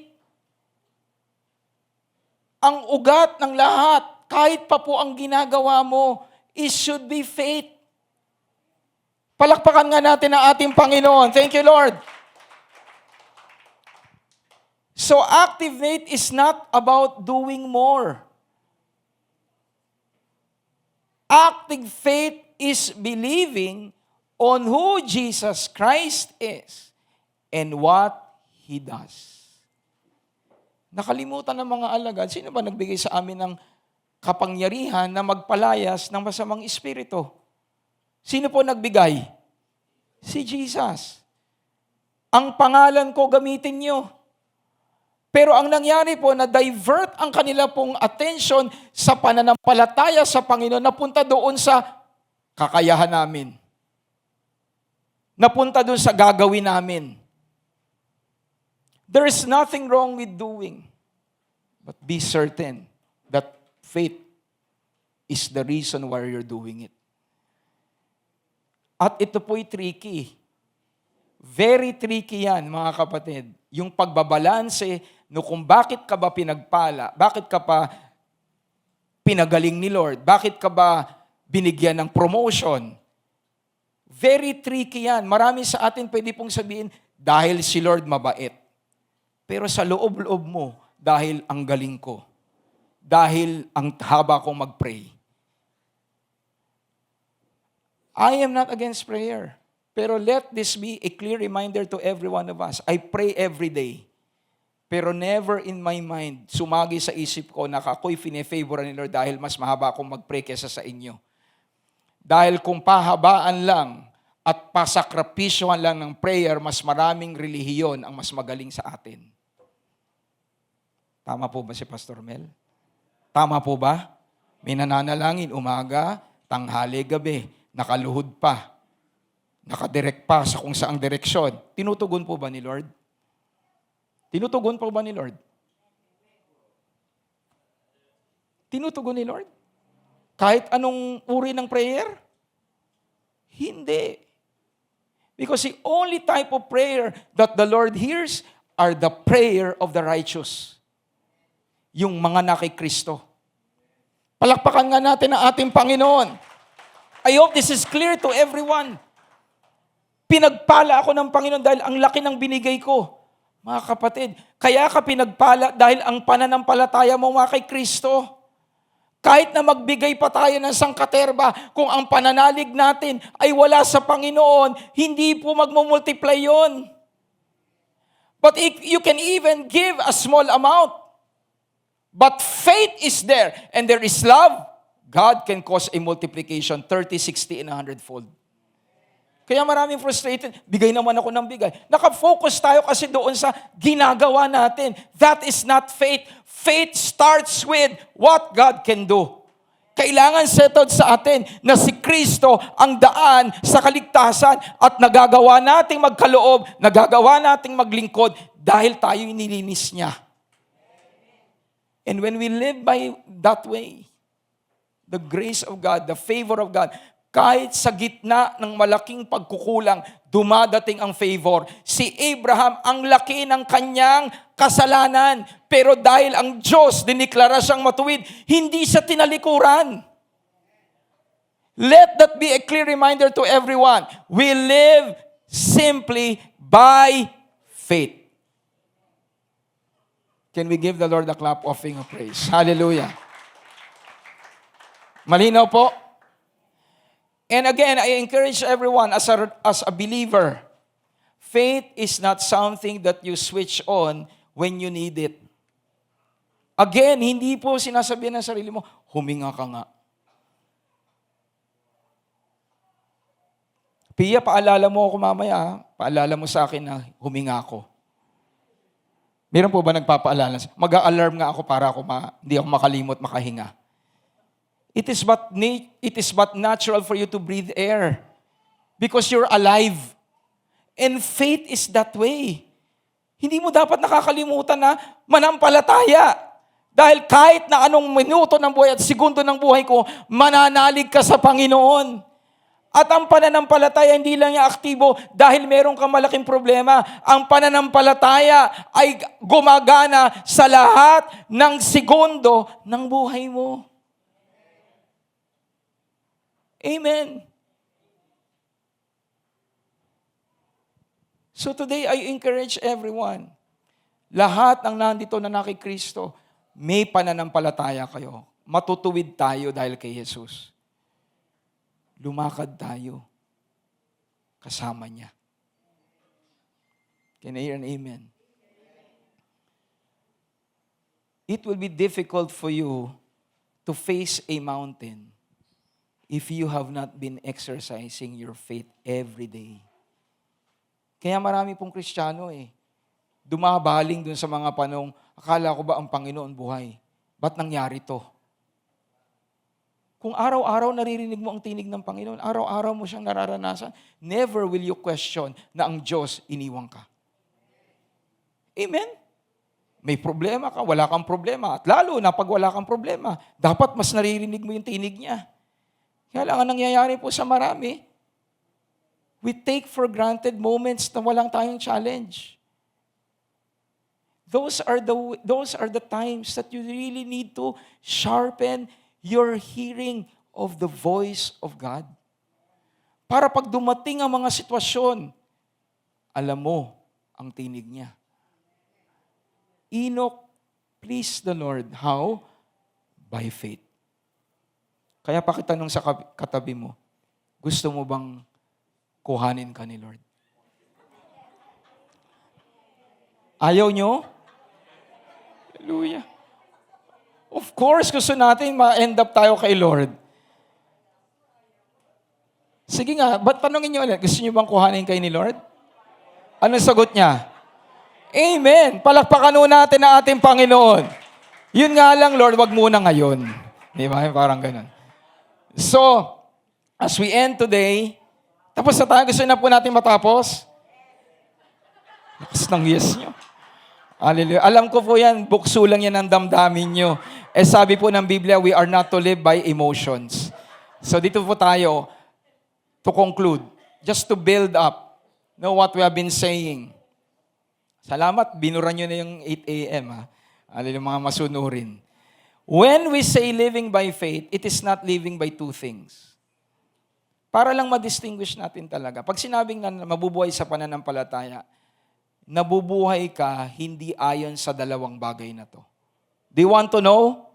Ang ugat ng lahat, kahit pa po ang ginagawa mo, it should be faith. Palakpakan nga natin ang ating Panginoon. Thank you, Lord. So active faith is not about doing more. Active faith is believing on who Jesus Christ is and what He does. Nakalimutan ng mga alagad, sino ba nagbigay sa amin ng kapangyarihan na magpalayas ng masamang espiritu? Sino po nagbigay? Si Jesus. Ang pangalan ko gamitin nyo. Pero ang nangyari po, na-divert ang kanila pong attention sa pananampalataya sa Panginoon, napunta doon sa kakayahan namin. Napunta doon sa gagawin namin. There is nothing wrong with doing, but be certain that faith is the reason why you're doing it. At ito po'y tricky. Very tricky yan, mga kapatid. Yung pagbabalanse no kung bakit ka ba pinagpala, bakit ka pa pinagaling ni Lord, bakit ka ba binigyan ng promotion. Very tricky yan. Marami sa atin pwede pong sabihin, dahil si Lord mabait. Pero sa loob-loob mo, dahil ang galing ko. Dahil ang haba kong mag-pray. I am not against prayer. Pero let this be a clear reminder to every one of us. I pray every day. Pero never in my mind, sumagi sa isip ko na ako'y fine-favor ni Lord dahil mas mahaba akong mag-pray kesa sa inyo. Dahil kung pahabaan lang at pasakripisyohan lang ng prayer, mas maraming relihiyon ang mas magaling sa atin. Tama po ba si Pastor Mel? Tama po ba? May nananalangin umaga, tanghali, gabi, nakaluhod pa, nakadirect pa sa kung saang direksyon. Tinutugon po ba ni Lord? Tinutugon po ba ni Lord? Tinutugon ni Lord? Kahit anong uri ng prayer? Hindi. Because the only type of prayer that the Lord hears are the prayer of the righteous. Yung mga nakikristo. Palakpakan nga natin ang ating Panginoon. I hope this is clear to everyone. Pinagpala ako ng Panginoon dahil ang laki ng binigay ko. Mga kapatid, kaya ka pinagpala dahil ang pananampalataya mo mga kay Kristo. Kahit na magbigay pa tayo ng sangkaterba, kung ang pananalig natin ay wala sa Panginoon, hindi po magmumultiply yon. But you can even give a small amount. But faith is there, and there is love. God can cause a multiplication, 30, 60, and 100-fold. Kaya maraming frustrated, bigay naman ako ng bigay. Nakafocus tayo kasi doon sa ginagawa natin. That is not faith. Faith starts with what God can do. Kailangan settled sa atin na si Kristo ang daan sa kaligtasan at nagagawa nating magkaloob, nagagawa nating maglingkod dahil tayo nilinis niya. And when we live by that way, the grace of God, the favor of God, kahit sa gitna ng malaking pagkukulang, dumadating ang favor. Si Abraham, ang laki ng kanyang kasalanan. Pero dahil ang Diyos diniklara siyang matuwid, hindi siya tinalikuran. Let that be a clear reminder to everyone. We live simply by faith. Can we give the Lord a clap offering of praise? Hallelujah. Malinaw po? And again, I encourage everyone as a believer, faith is not something that you switch on when you need it. Again, hindi po sinasabihan ng sarili mo, huminga ka nga. Pia, paalala mo ako mamaya. Paalala mo sa akin na huminga ako. Meron po ba nagpapaalala? Mag-a-alarm nga ako para hindi ako makalimot, makahinga. It is but natural for you to breathe air because you're alive. And faith is that way. Hindi mo dapat nakakalimutan na manampalataya. Dahil kahit na anong minuto ng buhay at segundo ng buhay ko, mananalig ka sa Panginoon. At ang pananampalataya, hindi lang yung aktibo dahil meron kang malaking problema. Ang pananampalataya ay gumagana sa lahat ng segundo ng buhay mo. Amen. So today, I encourage everyone. Lahat ng nandito na nakikristo, may pananampalataya kayo. Matutuwid tayo dahil kay Jesus. Lumakad tayo kasama niya. Can I hear an amen? It will be difficult for you to face a mountain if you have not been exercising your faith every day. Kaya marami pong Kristiyano dumabaling dun sa mga panong, akala ko ba ang Panginoon buhay? Ba't nangyari to? Kung araw-araw naririnig mo ang tinig ng Panginoon, araw-araw mo siyang nararanasan, never will you question na ang Diyos iniwan ka. Amen? May problema ka, wala kang problema. At lalo na pag wala kang problema, dapat mas naririnig mo yung tinig niya. Kaya lang ang nangyayari po sa marami, we take for granted moments na walang tayong challenge. Those are the times that you really need to sharpen your hearing of the voice of God. Para pag dumating ang mga sitwasyon, alam mo ang tinig niya. Enoch pleased the Lord. How? By faith. Kaya pakitanong sa katabi mo, gusto mo bang kuhanin ka ni Lord? Ayaw nyo? Hallelujah. Of course, gusto natin ma-end up tayo kay Lord. Sige nga, ba't tanongin nyo ulit? Gusto nyo bang kuhanin kayo ni Lord? Anong sagot niya? Amen! Palakpakan natin ang ating Panginoon. Yun nga lang, Lord, wag muna ngayon. Di ba? Parang ganun. So, as we end today, tapos na tayo. Gusto na po natin matapos? Lakas ng yes nyo. Hallelujah. Alam ko po yan, bukso lang yan ang damdamin nyo. Sabi po ng Biblia, we are not to live by emotions. So dito po tayo, to conclude, just to build up, what we have been saying. Salamat, binuran nyo na yung 8 a.m. Hallelujah, mga masunurin. When we say living by faith, it is not living by two things. Para lang ma-distinguish natin talaga. Pag sinabing na mabubuhay sa pananampalataya, nabubuhay ka hindi ayon sa dalawang bagay na to. Do you want to know?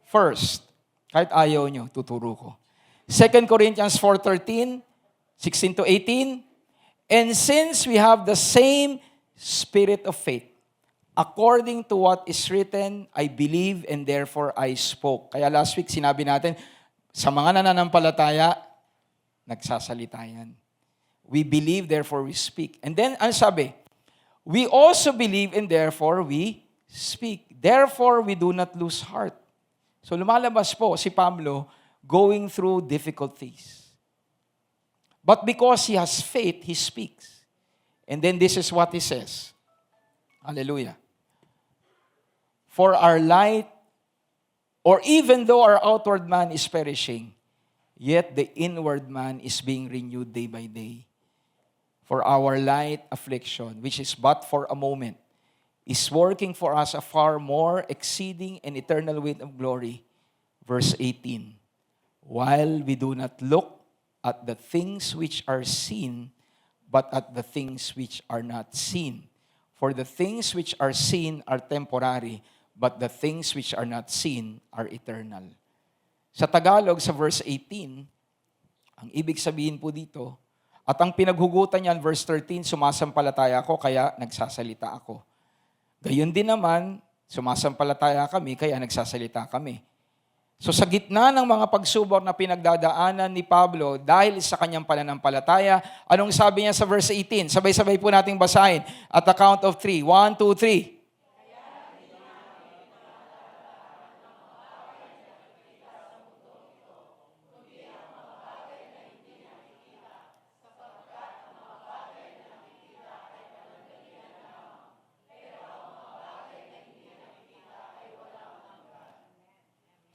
First, kahit ayaw nyo, tuturo ko. 2 Corinthians 4:13, 16 to 18, and since we have the same spirit of faith, according to what is written, I believe and therefore I spoke. Kaya last week sinabi natin, sa mga nananampalataya, nagsasalita yan. We believe, therefore we speak. And then, ano sabi? We also believe and therefore we speak. Therefore, we do not lose heart. So lumalabas po si Pablo going through difficulties. But because he has faith, he speaks. And then this is what he says. Hallelujah. For our light, or even though our outward man is perishing, yet the inward man is being renewed day by day. For our light affliction, which is but for a moment, is working for us a far more exceeding and eternal weight of glory. Verse 18, while we do not look at the things which are seen, but at the things which are not seen. For the things which are seen are temporary, but the things which are not seen are eternal. Sa Tagalog, sa verse 18, ang ibig sabihin po dito, at ang pinaghugutan niyan, verse 13, sumasampalataya ako, kaya nagsasalita ako. Gayon din naman, sumasampalataya kami, kaya nagsasalita kami. So sa gitna ng mga pagsubok na pinagdadaanan ni Pablo dahil sa kanyang pananampalataya, anong sabi niya sa verse 18? Sabay-sabay po nating basahin. At the count of 3. 1, 2, 3.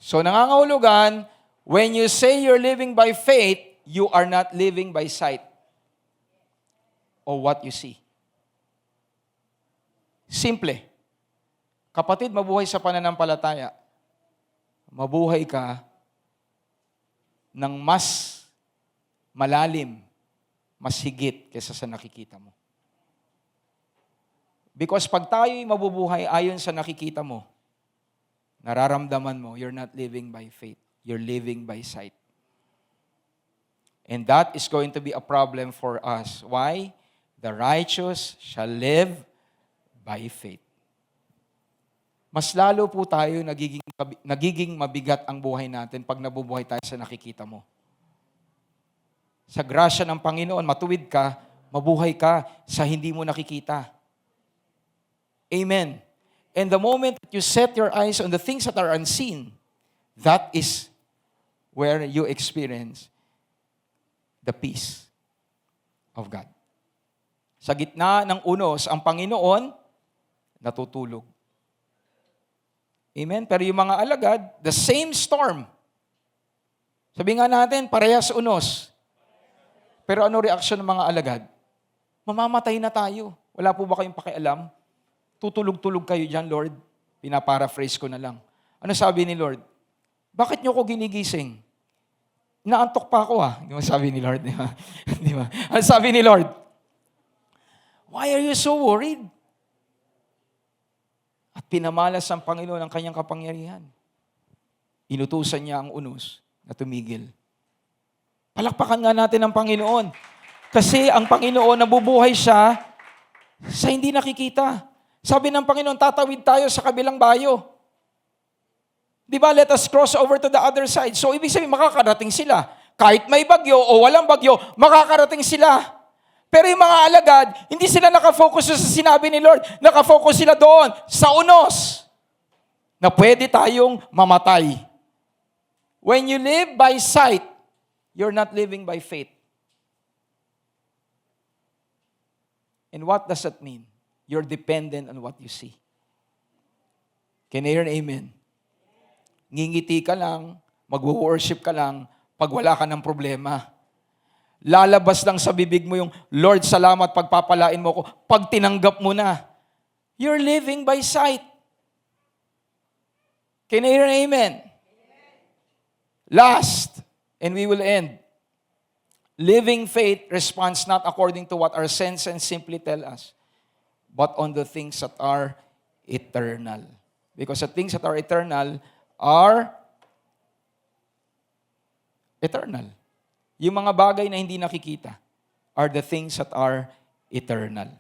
So nangangahulugan, when you say you're living by faith, you are not living by sight or what you see. Simple. Kapatid, mabuhay sa pananampalataya. Mabuhay ka ng mas malalim, mas higit kaysa sa nakikita mo. Because pag tayo'y mabubuhay ayon sa nakikita mo, nararamdaman mo, you're not living by faith. You're living by sight. And that is going to be a problem for us. Why? The righteous shall live by faith. Mas lalo po tayo nagiging mabigat ang buhay natin pag nabubuhay tayo sa nakikita mo. Sa grasya ng Panginoon, matuwid ka, mabuhay ka sa hindi mo nakikita. Amen. And the moment that you set your eyes on the things that are unseen, that is where you experience the peace of God. Sa gitna ng unos, ang Panginoon natutulog. Amen? Pero yung mga alagad, the same storm. Sabi nga natin, parehas unos. Pero ano reaksyon ng mga alagad? Mamamatay na tayo. Wala po ba kayong pakialam? Tutulog-tulog kayo dyan, Lord. Pinaparaphrase ko na lang. Ano sabi ni Lord? Bakit niyo ko ginigising? Naantok pa ako Di ba sabi ni Lord? Di ba? Di ba? Ano sabi ni Lord? Why are you so worried? At pinamalas ang Panginoon ang kanyang kapangyarihan. Inutusan niya ang unos na tumigil. Palakpakan nga natin ang Panginoon. Kasi ang Panginoon, nabubuhay siya sa hindi nakikita. Sabi ng Panginoon, tatawid tayo sa kabilang bayo. Di ba? Let us cross over to the other side. So, ibig sabihin, makakarating sila. Kahit may bagyo o walang bagyo, makakarating sila. Pero yung mga alagad, hindi sila nakafocus sa sinabi ni Lord. Nakafocus sila doon, sa unos, na pwede tayong mamatay. When you live by sight, you're not living by faith. And what does that mean? You're dependent on what you see. Can I hear an amen? Ngingiti ka lang, mag-worship ka lang, pag wala ka ng problema. Lalabas lang sa bibig mo yung, Lord, salamat, pagpapalain mo ko. Pag tinanggap mo na, you're living by sight. Can I hear an amen? Last, and we will end. Living faith responds not according to what our senses simply tell us, but on the things that are eternal. Because the things that are eternal are eternal. Yung mga bagay na hindi nakikita are the things that are eternal.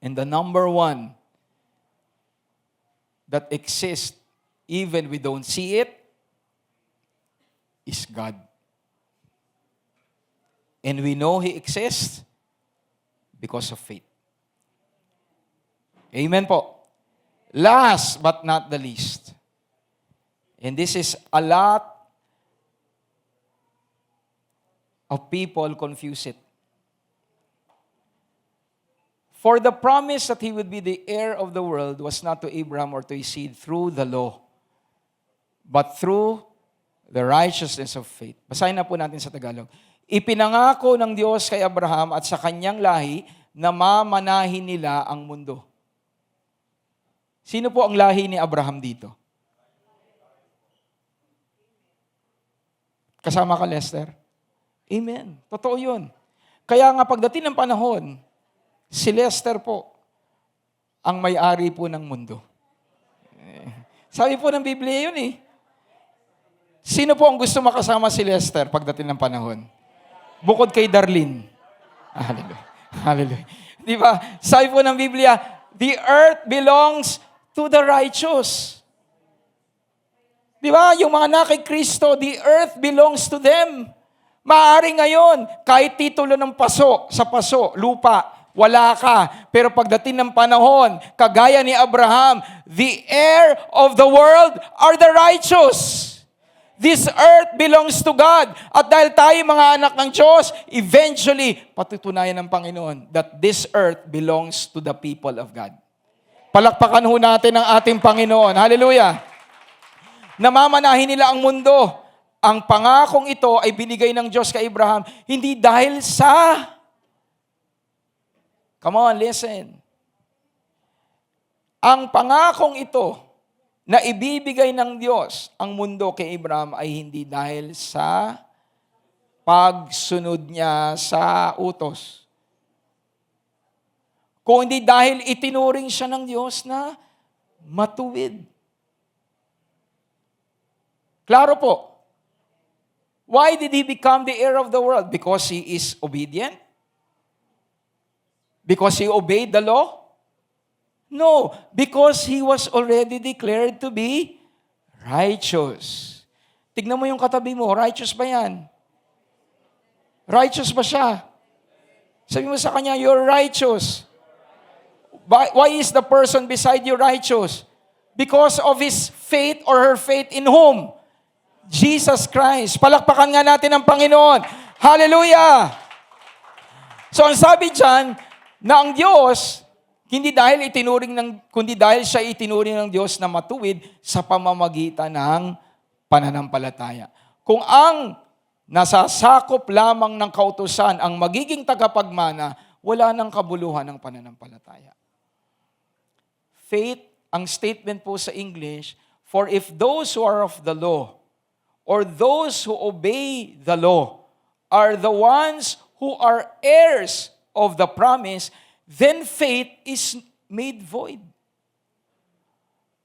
And the number one that exists even we don't see it is God. And we know He exists because of faith. Amen po. Last but not the least, and this is a lot of people confuse it. For the promise that he would be the heir of the world was not to Abraham or to his seed through the law, but through the righteousness of faith. Basahin na po natin sa Tagalog. Ipinangako ng Diyos kay Abraham at sa kanyang lahi na mamanahin nila ang mundo. Sino po ang lahi ni Abraham dito? Kasama ka, Lester? Amen. Totoo yun. Kaya nga pagdating ng panahon, si Lester po ang may-ari po ng mundo. Sabi po ng Biblia yun eh. Sino po ang gusto makasama si Lester pagdating ng panahon? Bukod kay Darlene. Hallelujah. Hallelujah. Di ba? Sabi po ng Biblia, the earth belongs to the righteous. Di ba? Yung mga na kay Kristo, the earth belongs to them. Maaari ngayon, kahit titulo ng paso, sa paso, lupa, wala ka. Pero pagdating ng panahon, kagaya ni Abraham, the heir of the world are the righteous. This earth belongs to God. At dahil tayo mga anak ng Diyos, eventually, patutunayan ng Panginoon that this earth belongs to the people of God. Palakpakan ho natin ang ating Panginoon. Hallelujah! Namamanahin nila ang mundo. Ang pangakong ito ay binigay ng Diyos kay Abraham, hindi dahil sa... Come on, listen. Ang pangakong ito na ibibigay ng Diyos ang mundo kay Abraham ay hindi dahil sa pagsunod niya sa utos. Kung hindi dahil itinuring siya ng Diyos na matuwid. Klaro po. Why did he become the heir of the world? Because he is obedient? Because he obeyed the law? No, because he was already declared to be righteous. Tignan mo yung katabi mo, righteous ba yan? Righteous ba siya? Sabi mo sa kanya, you're righteous. Why is the person beside you righteous? Because of his faith or her faith in whom? Jesus Christ. Palakpakan nga natin ang Panginoon. Hallelujah! So ang sabi dyan, na ang Diyos, kundi dahil siya itinuring ng Diyos na matuwid sa pamamagitan ng pananampalataya. Kung ang nasasakop lamang ng kautusan ang magiging tagapagmana, wala nang kabuluhan ng pananampalataya. Faith, ang statement po sa English, for if those who are of the law, or those who obey the law, are the ones who are heirs of the promise, then faith is made void.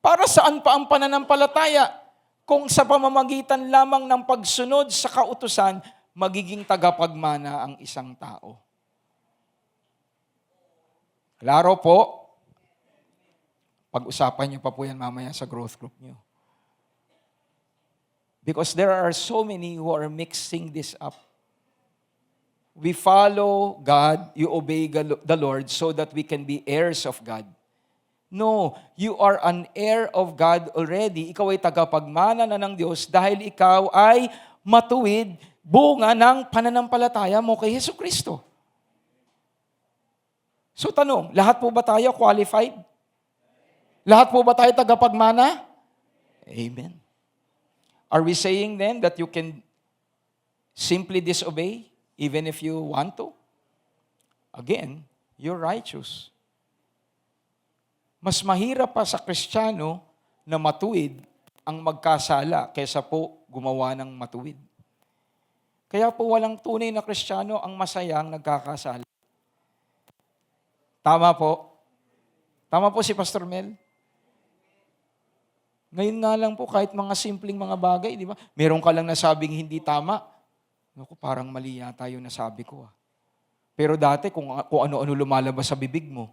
Para saan pa ang pananampalataya kung sa pamamagitan lamang ng pagsunod sa kautusan, magiging tagapagmana ang isang tao? Klaro po, pag-usapan niyo pa po yan mamaya sa growth group niyo. Because there are so many who are mixing this up. We follow God, you obey the Lord so that we can be heirs of God. No, you are an heir of God already. Ikaw ay tagapagmana na ng Diyos dahil ikaw ay matuwid, bunga ng pananampalataya mo kay Jesucristo. So tanong, lahat po ba tayo qualified? Lahat po ba tayo tagapagmana? Amen. Are we saying then that you can simply disobey? Even if you want to, again, you're righteous. Mas mahirap pa sa Kristiyano na matuwid ang magkasala kaysa po gumawa ng matuwid. Kaya po walang tunay na Kristiyano ang masayang nagkakasala. Tama po? Tama po si Pastor Mel? Ngayon nga lang po, kahit mga simpleng mga bagay, di ba? Meron ka lang nasabing hindi tama. Naku, parang mali yata yung nasabi ko. Pero dati, kung ano-ano lumalabas sa bibig mo,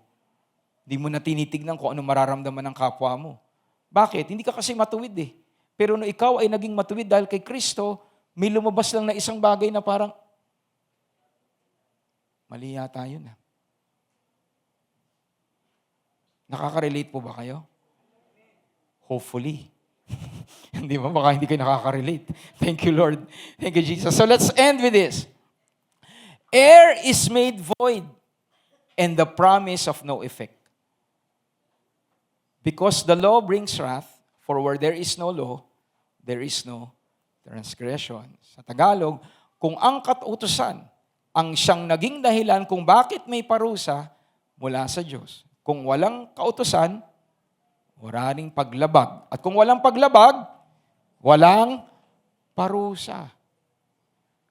di mo na tinitignan kung ano mararamdaman ng kapwa mo. Bakit? Hindi ka kasi matuwid eh. Pero no ikaw ay naging matuwid dahil kay Kristo, may lumabas lang na isang bagay na parang, mali yata yun ah. Nakaka-relate po ba kayo? Hopefully. Hindi ba? Baka hindi kayo nakaka-relate. Thank you, Lord. Thank you, Jesus. So let's end with this. Air is made void, and the promise of no effect. Because the law brings wrath, for where there is no law, there is no transgression. Sa Tagalog, kung ang katutusan ang siyang naging dahilan kung bakit may parusa mula sa Diyos. Kung walang kautusan, wala ring paglabag. At kung walang paglabag, walang parusa.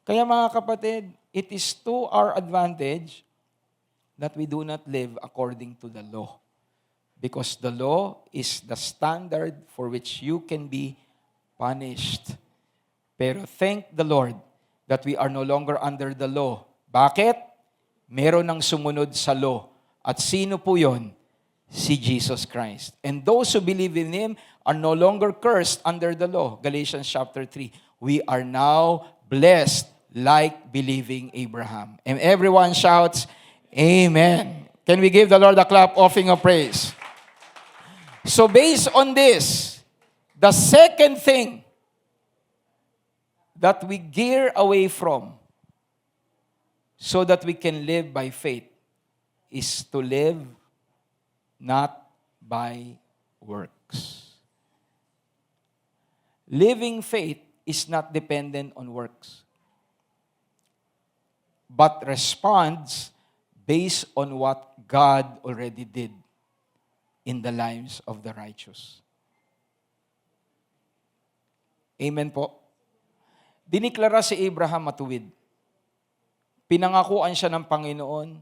Kaya mga kapatid, it is to our advantage that we do not live according to the law. Because the law is the standard for which you can be punished. Pero thank the Lord that we are no longer under the law. Bakit? Meron ng sumunod sa law. At sino po yon? Si Jesus Christ. And those who believe in Him are no longer cursed under the law. Galatians chapter 3. We are now blessed like believing Abraham. And everyone shouts, Amen. Can we give the Lord a clap offering of praise? So based on this, the second thing that we gear away from so that we can live by faith is to live not by works. Living faith is not dependent on works, but responds based on what God already did in the lives of the righteous. Amen po. Diniklara si Abraham matuwid. Pinangakuan siya ng Panginoon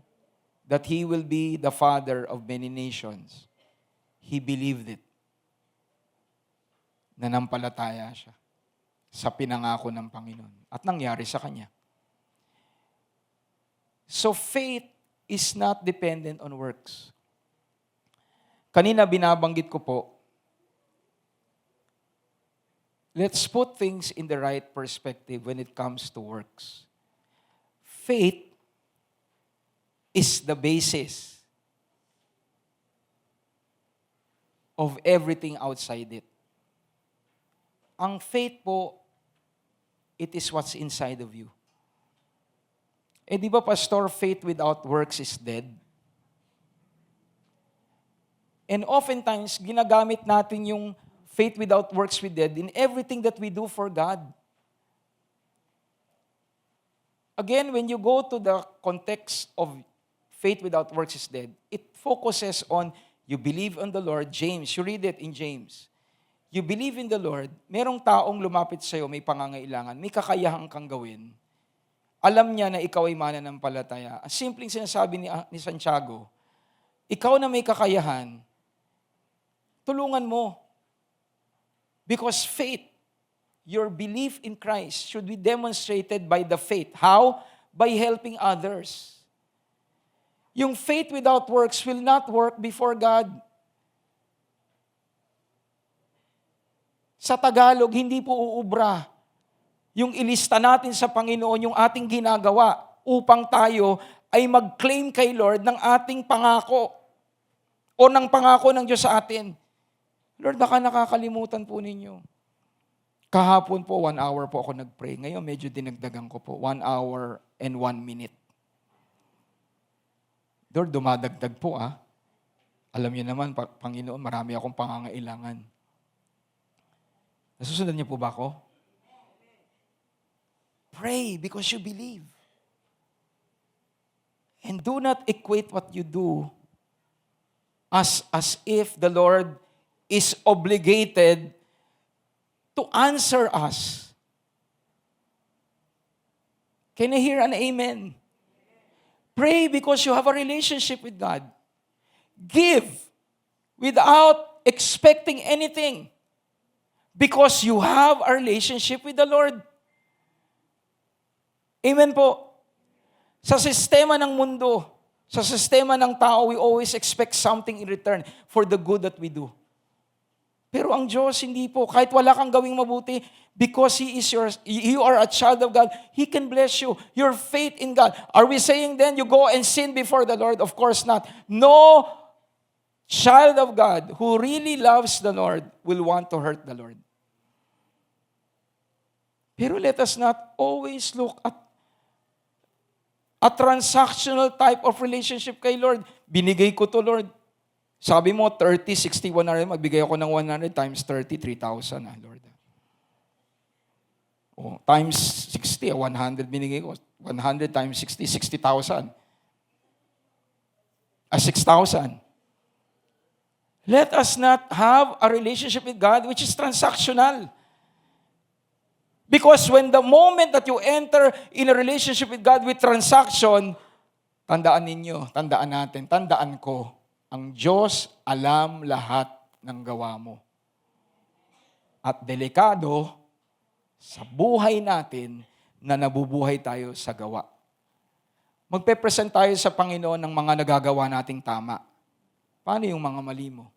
that he will be the father of many nations. He believed it. Nanampalataya siya sa pinangako ng Panginoon. At nangyari sa kanya. So faith is not dependent on works. Kanina binabanggit ko po, let's put things in the right perspective when it comes to works. Faith is the basis of everything outside it. Ang faith po, it is what's inside of you. Eh di ba, Pastor, faith without works is dead? And oftentimes, ginagamit natin yung faith without works is dead in everything that we do for God. Again, when you go to the context of faith without works is dead, it focuses on you believe on the Lord. James, you read it in James. You believe in the Lord, merong taong lumapit sa'yo, may pangangailangan, may kakayahan kang gawin. Alam niya na ikaw ay mananampalataya. Ang simpleng sinasabi ni Santiago, ikaw na may kakayahan, tulungan mo. Because faith, your belief in Christ should be demonstrated by the faith. How? By helping others. Yung faith without works will not work before God. Sa Tagalog, hindi po uubra yung ilista natin sa Panginoon, yung ating ginagawa upang tayo ay mag-claim kay Lord ng ating pangako o ng pangako ng Diyos sa atin. Lord, baka nakakalimutan po ninyo. Kahapon po, 1 hour po ako nag-pray. Ngayon, medyo dinagdagan ko po, 1 hour and 1 minute. Lord, dumadagdag po Alam niyo naman, Panginoon, marami akong pangangailangan. Nasusunod niyo po ba ako? Pray because you believe. And do not equate what you do as if the Lord is obligated to answer us. Can I hear an amen? Pray because you have a relationship with God. Give without expecting anything because you have a relationship with the Lord. Amen po. Sa sistema ng mundo, sa sistema ng tao, we always expect something in return for the good that we do. Pero ang Diyos, hindi po. Kahit wala kang gawing mabuti, because you are a child of God, He can bless you. Your faith in God. Are we saying then you go and sin before the Lord? Of course not. No child of God who really loves the Lord will want to hurt the Lord. Pero let us not always look at a transactional type of relationship kay Lord. Binigay ko to, Lord. Sabi mo, 30, 60, 100, magbigay ako ng 100 times 30, 3,000, Lord. Oh, times 60, 100 binigay ko. 100 times 60, 60,000. 6,000. Let us not have a relationship with God which is transactional. Because when the moment that you enter in a relationship with God with transaction, tandaan ninyo, tandaan natin, tandaan ko, ang Diyos alam lahat ng gawa mo. At delikado sa buhay natin na nabubuhay tayo sa gawa. Magpe-present tayo sa Panginoon ng mga nagagawa nating tama. Paano yung mga mali mo?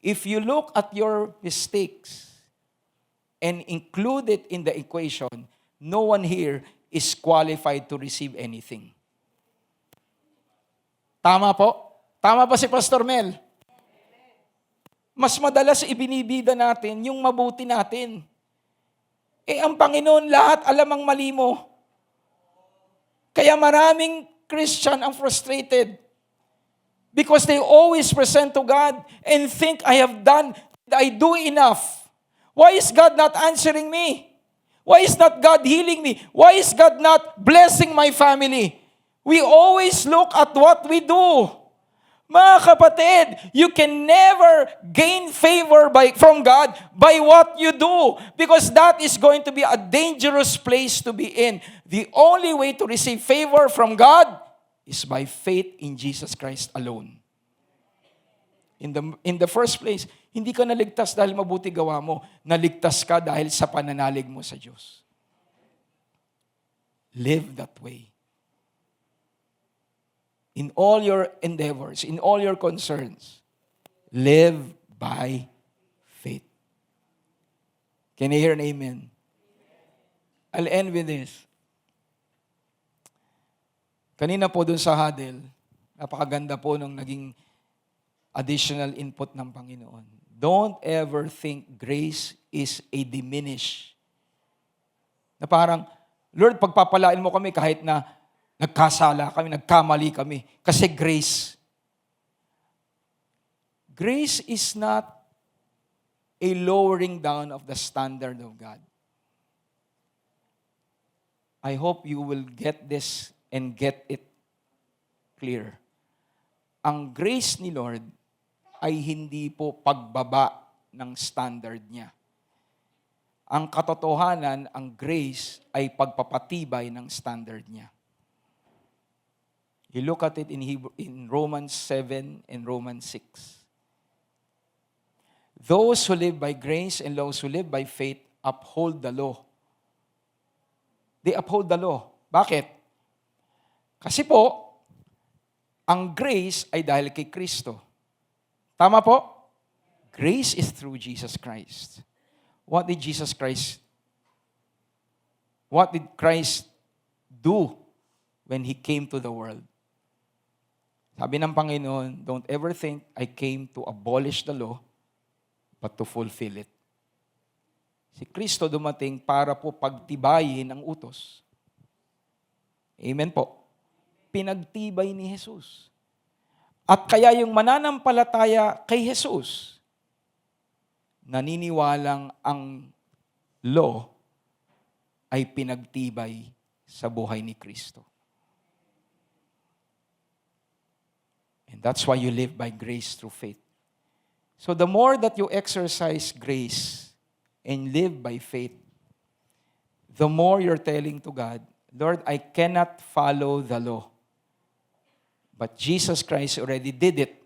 If you look at your mistakes and include it in the equation, no one here is qualified to receive anything. Tama po? Tama ba si Pastor Mel? Mas madalas ibinibida natin yung mabuti natin. Ang Panginoon lahat alam ang mali mo. Kaya maraming Christian ang frustrated because they always present to God and think, I do enough. Why is God not answering me? Why is not God healing me? Why is God not blessing my family? We always look at what we do. Mga kapatid, you can never gain favor from God by what you do because that is going to be a dangerous place to be in. The only way to receive favor from God is by faith in Jesus Christ alone. In the first place, hindi ka naligtas dahil mabuti gawa mo. Naligtas ka dahil sa pananalig mo sa Diyos. Live that way. In all your endeavors, in all your concerns, live by faith. Can you hear an amen? I'll end with this. Kanina po dun sa huddle, napakaganda po nung naging additional input ng Panginoon. Don't ever think grace is a diminish. Na parang, Lord, pagpapalain mo kami kahit na nagkasala kami, nagkamali kami. Kasi grace. Grace is not a lowering down of the standard of God. I hope you will get this and get it clear. Ang grace ni Lord ay hindi po pagbaba ng standard niya. Ang katotohanan, ang grace ay pagpapatibay ng standard niya. You look at it in Romans 7 and Romans 6. Those who live by grace and those who live by faith uphold the law. They uphold the law. Bakit? Kasi po, ang grace ay dahil kay Kristo. Tama po? Grace is through Jesus Christ. What did Christ do when He came to the world? Sabi ng Panginoon, don't ever think I came to abolish the law, but to fulfill it. Si Kristo dumating para po pagtibayin ang utos. Amen po. Pinagtibay ni Jesus. At kaya yung mananampalataya kay Jesus, naniniwalang ang law ay pinagtibay sa buhay ni Kristo. And that's why you live by grace through faith. So the more that you exercise grace and live by faith, the more you're telling to God, Lord, I cannot follow the law. But Jesus Christ already did it.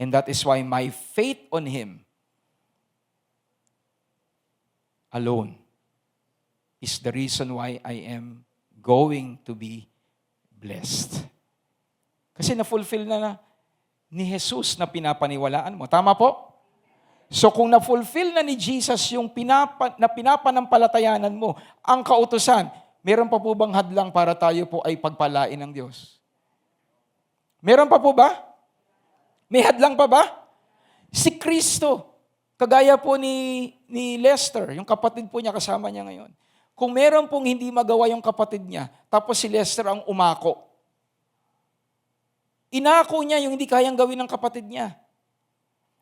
And that is why my faith on Him alone is the reason why I am going to be blessed. Kasi na-fulfill na ni Jesus na pinapaniwalaan mo. Tama po? So kung na-fulfill na ni Jesus yung pinapanampalatayanan mo, ang kautusan, meron pa po bang hadlang para tayo po ay pagpalain ng Diyos? Meron pa po ba? May hadlang pa ba? Si Kristo, kagaya po ni Lester, yung kapatid po niya kasama niya ngayon. Kung meron pong hindi magawa yung kapatid niya, tapos si Lester ang umako. Inako niya yung hindi kayang gawin ng kapatid niya.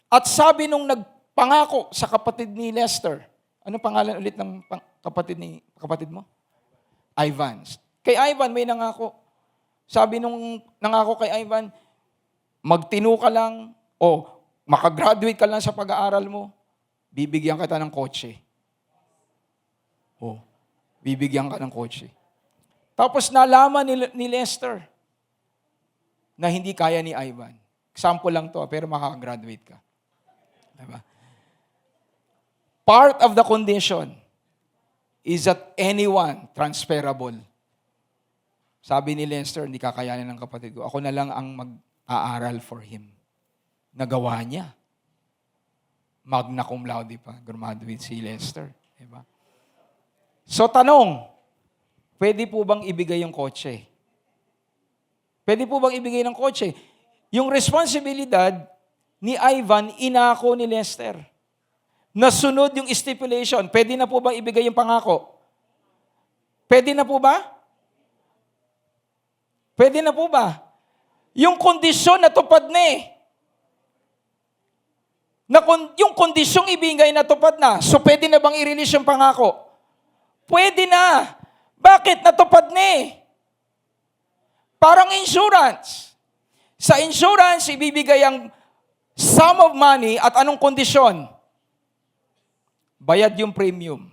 At sabi nung nagpangako sa kapatid ni Lester, ano pangalan ulit ng kapatid mo? Ivan. Kay Ivan may nangako. Sabi nung nangako kay Ivan, magtino ka lang o makagraduate ka lang sa pag-aaral mo, bibigyan kita ng kotse. Bibigyan ka ng kotse. Tapos nalaman ni Lester na hindi kaya ni Ivan. Example lang to, pero makakagraduate ka. Diba? Part of the condition is that anyone transferable. Sabi ni Lester, hindi kakayanin ng kapatid ko. Ako na lang ang mag-aaral for him. Nagawa niya. Magna cum laude pa. Graduate si Lester. Diba? So tanong, pwede po bang ibigay yung kotse? Pwede po bang ibigay ng kotse? Yung responsibilidad ni Ivan, inako ni Lester. Nasunod yung stipulation. Pwede na po bang ibigay yung pangako? Pwede na po ba? Pwede na po ba? Yung kondisyon natupad na eh. Yung kondisyong ibigay natupad na. So pwede na bang i-release yung pangako? Pwede na. Bakit? Natupad na eh. Parang insurance. Sa insurance, ibibigay ang sum of money at anong kondisyon? Bayad yung premium.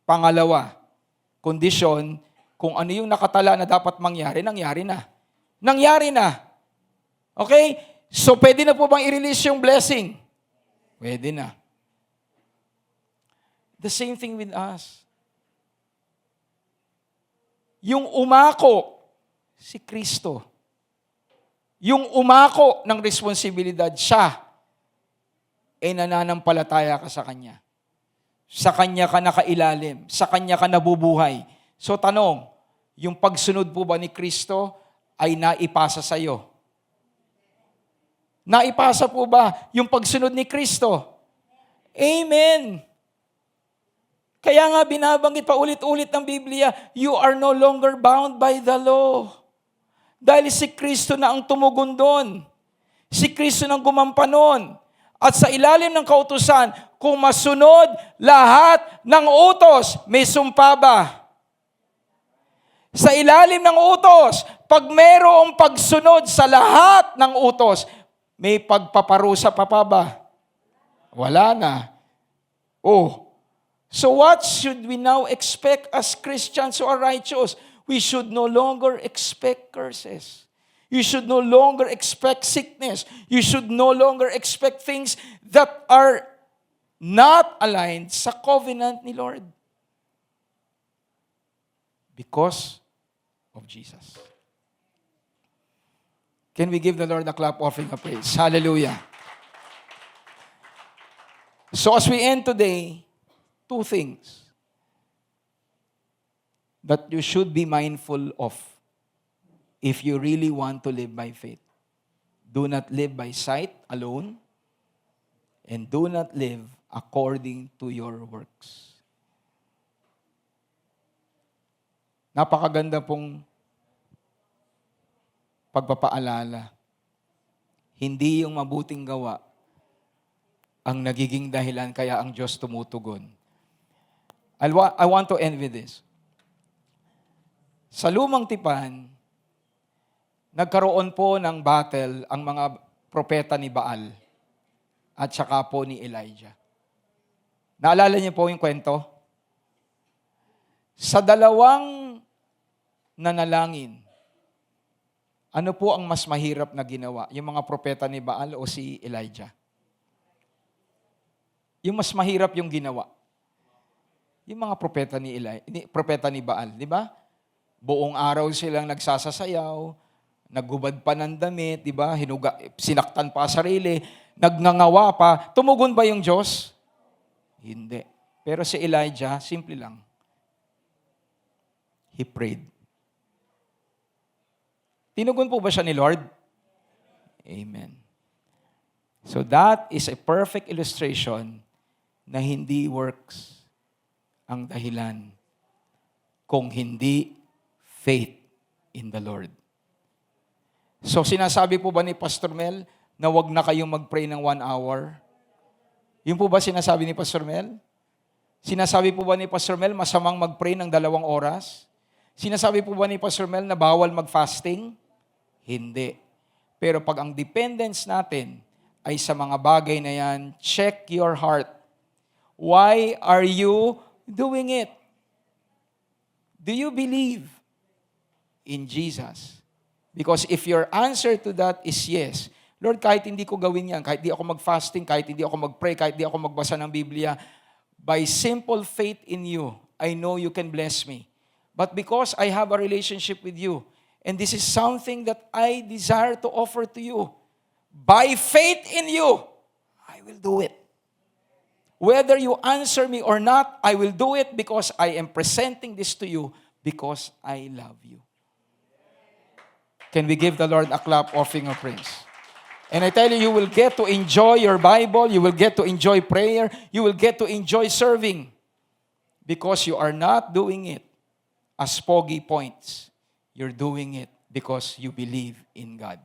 Pangalawa, kondisyon, kung ano yung nakatala na dapat mangyari, nangyari na. Nangyari na. Okay? So, pwede na po bang i-release yung blessing? Pwede na. The same thing with us. Yung umako, si Kristo. Yung umako ng responsibilidad, siya, ay nananampalataya ka sa Kanya. Sa Kanya ka nakailalim. Sa Kanya ka nabubuhay. So tanong, yung pagsunod po ba ni Kristo ay naipasa sa iyo? Naipasa po ba yung pagsunod ni Kristo? Amen. Kaya nga binabanggit pa ulit-ulit ng Biblia, you are no longer bound by the law. Dahil si Kristo na ang tumugon doon. Si Kristo nang gumampanon. At sa ilalim ng kautusan, kung masunod lahat ng utos, may sumpa ba? Sa ilalim ng utos, pag mayroong pagsunod sa lahat ng utos, may pagpaparusa pa ba? Wala na. So what should we now expect as Christians who are righteous? We should no longer expect curses. You should no longer expect sickness. You should no longer expect things that are not aligned sa covenant ni Lord. Because of Jesus. Can we give the Lord a clap offering of praise? Hallelujah. So as we end today, two things that you should be mindful of if you really want to live by faith. Do not live by sight alone, and do not live according to your works. Napakaganda pong pagpapaalala. Hindi yung mabuting gawa ang nagiging dahilan kaya ang Diyos tumutugon. I want to end with this. Sa lumang tipan, nagkaroon po ng battle ang mga propeta ni Baal. at saka po ni Elijah. Naalala niyo po yung kwento? Sa dalawang nanalangin, ano po ang mas mahirap na ginawa? Yung mga propeta ni Baal o si Elijah? Yung mas mahirap yung ginawa. Yung mga propeta ni Baal, di ba? Buong araw silang nagsasasayaw, naggubad pa ng damit, di ba? Sinaktan pa sarili, nagngangawa pa. Tumugon ba yung Diyos? Hindi. Pero si Elijah, simple lang. He prayed. Tinugon po ba siya ni Lord? Amen. So that is a perfect illustration na hindi works ang dahilan kung hindi faith in the Lord. So sinasabi po ba ni Pastor Mel na wag na kayong mag-pray ng 1 hour? Yun po ba sinasabi ni Pastor Mel? Sinasabi po ba ni Pastor Mel masamang mag-pray ng 2 oras? Sinasabi po ba ni Pastor Mel na bawal mag-fasting? Hindi. Pero pag ang dependence natin ay sa mga bagay na yan, check your heart. Why are you doing it? Do you believe in Jesus? Because if your answer to that is yes, Lord, kahit hindi ko gawin yan, kahit di ako mag-fasting, kahit hindi ako mag-pray, kahit di ako magbasa ng Biblia, by simple faith in you, I know you can bless me. But because I have a relationship with you, and this is something that I desire to offer to you, by faith in you, I will do it. Whether you answer me or not, I will do it because I am presenting this to you because I love you. Can we give the Lord a clap offering of praise? And I tell you, you will get to enjoy your Bible, you will get to enjoy prayer, you will get to enjoy serving because you are not doing it as pogi points. You're doing it because you believe in God.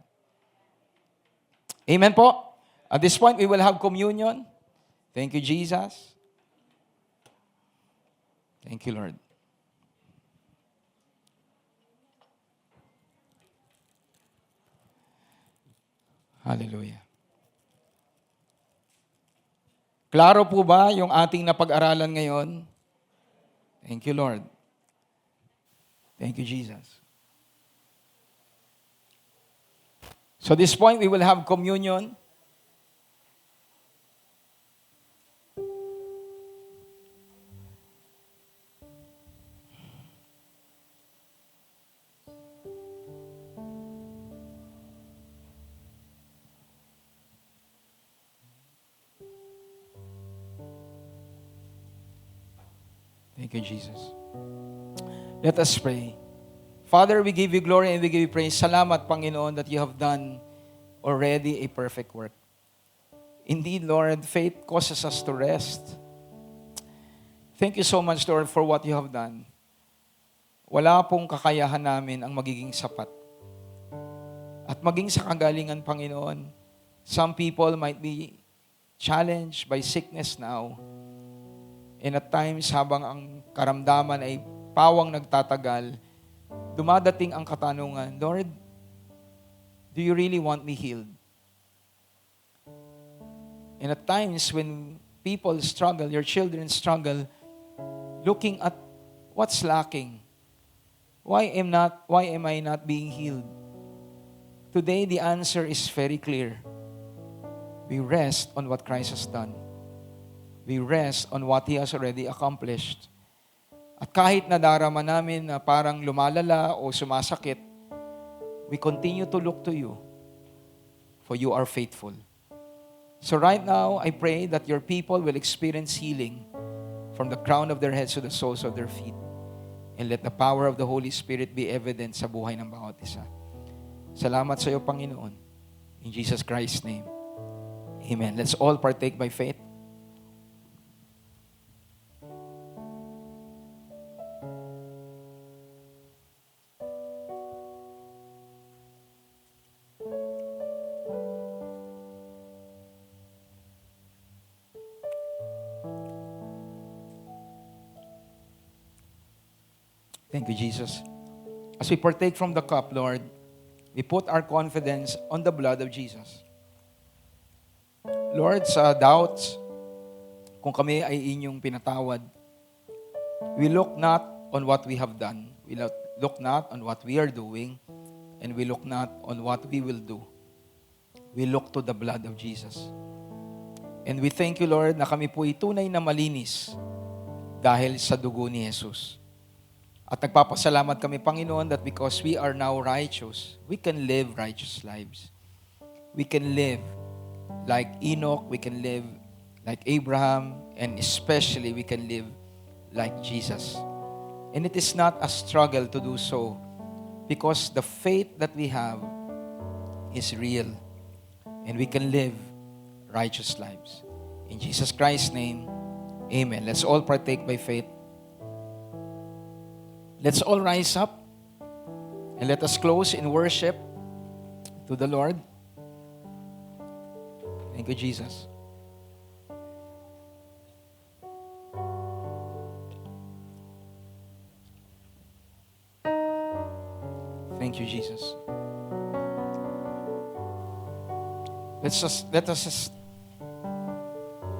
Amen po? At this point, we will have communion. Thank you, Jesus. Thank you, Lord. Hallelujah. Klaro po ba yung ating napag-aralan ngayon? Thank you, Lord. Thank you, Jesus. So at this point, we will have communion. Thank you, Jesus. Let us pray. Father, we give you glory and we give you praise. Salamat, Panginoon, that you have done already a perfect work. Indeed, Lord, faith causes us to rest. Thank you so much, Lord, for what you have done. Wala pong kakayahan namin ang magiging sapat. At maging sa kagalingan, Panginoon, some people might be challenged by sickness now. And at times, habang ang karamdaman ay pawang nagtatagal, dumadating ang katanungan, Lord, do you really want me healed? And at times when people struggle, your children struggle, looking at what's lacking. Why am I not being healed? Today the answer is very clear. We rest on what Christ has done. We rest on what He has already accomplished. At kahit nadarama namin na parang lumalala o sumasakit, we continue to look to you, for you are faithful. So right now, I pray that your people will experience healing from the crown of their heads to the soles of their feet. And let the power of the Holy Spirit be evident sa buhay ng bawat isa. Salamat sa iyo, Panginoon. In Jesus Christ's name. Amen. Let's all partake by faith. Thank you, Jesus. As we partake from the cup, Lord, we put our confidence on the blood of Jesus. Lord, sa doubts, kung kami ay inyong pinatawad, we look not on what we have done. We look not on what we are doing, and we look not on what we will do. We look to the blood of Jesus. And we thank you, Lord, na kami po tunay na malinis dahil sa dugo ni Jesus. At nagpapasalamat kami, Panginoon, that because we are now righteous, we can live righteous lives. We can live like Enoch, we can live like Abraham, and especially we can live like Jesus. And it is not a struggle to do so because the faith that we have is real and we can live righteous lives. In Jesus Christ's name, amen. Let's all partake by faith. Let's all rise up and let us close in worship to the Lord. Thank you, Jesus. Thank you, Jesus. Let us just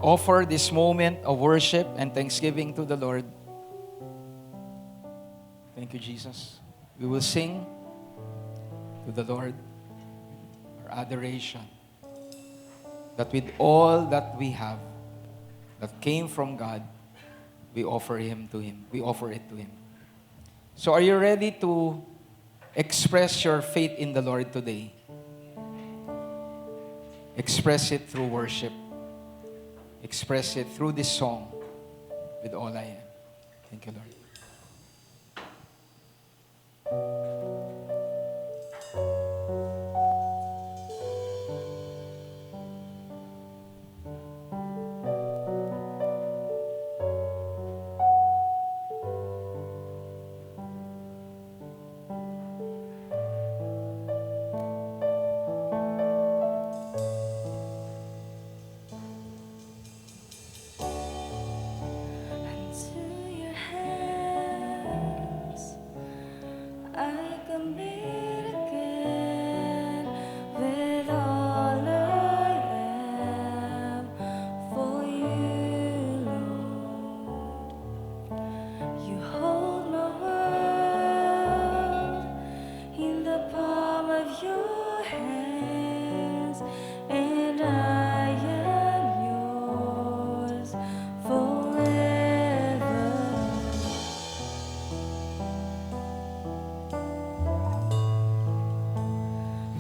offer this moment of worship and thanksgiving to the Lord. Thank you, Jesus. We will sing to the Lord our adoration. That with all that we have, that came from God, we offer Him to Him. We offer it to Him. So are you ready to express your faith in the Lord today? Express it through worship. Express it through this song, With All I Am. Thank you, Lord.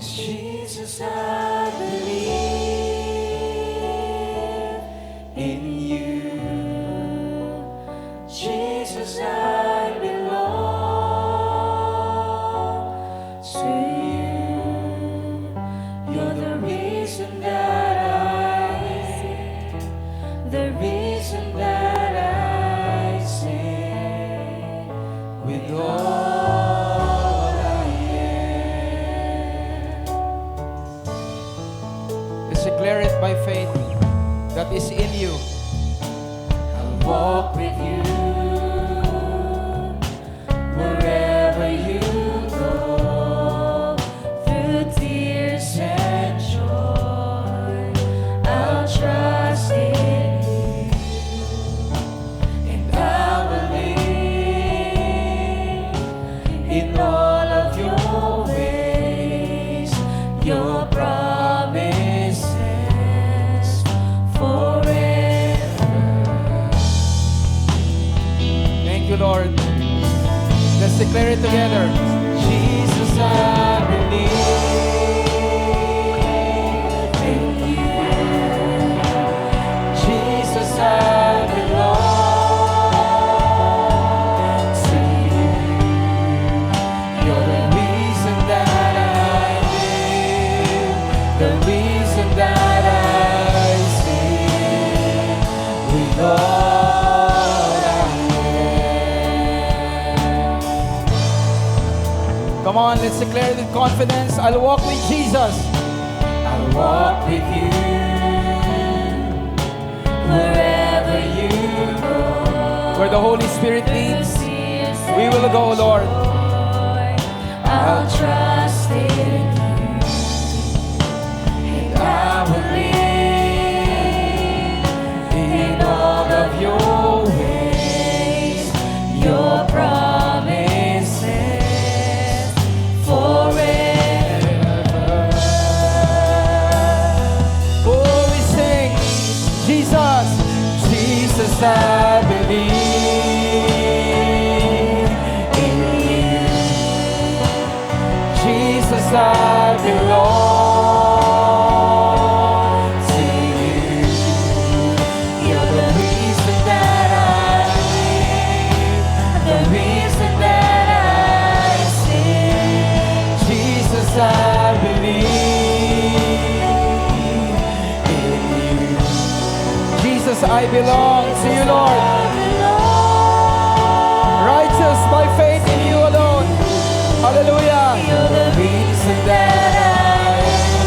Jesus, I believe in you. Jesus, I belong to you. You're the reason that I sing, the reason that I sing with all. Declare it by faith that is in you. I'll walk with you wherever you go, through tears and joy. I'll trust in you, and I believe in all of your ways, your promise. Lord, let's declare it together. Jesus, I believe in you. Jesus, I belong to you. You're the reason that I live, the reason that I sing with all. Come on, let's declare it with confidence. I'll walk with Jesus. I'll walk with you wherever you go. Where the Holy Spirit leads, we will go, Lord. I'll trust in you, and I will live I belong to you. You're the reason that I live, the reason that I sing. Jesus, I believe in you. Jesus, I belong to you, Lord. Righteous by faith in you alone. Hallelujah. You're the reason that I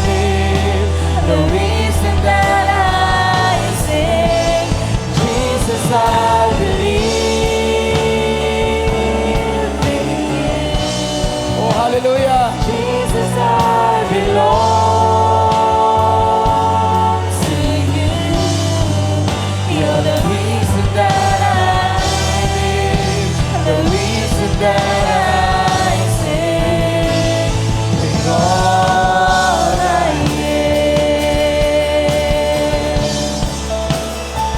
live, the reason that I sing. Jesus, I believe in you. Oh, hallelujah. Jesus, I belong to you. You're the reason that I live, the reason that I sing. With all I am.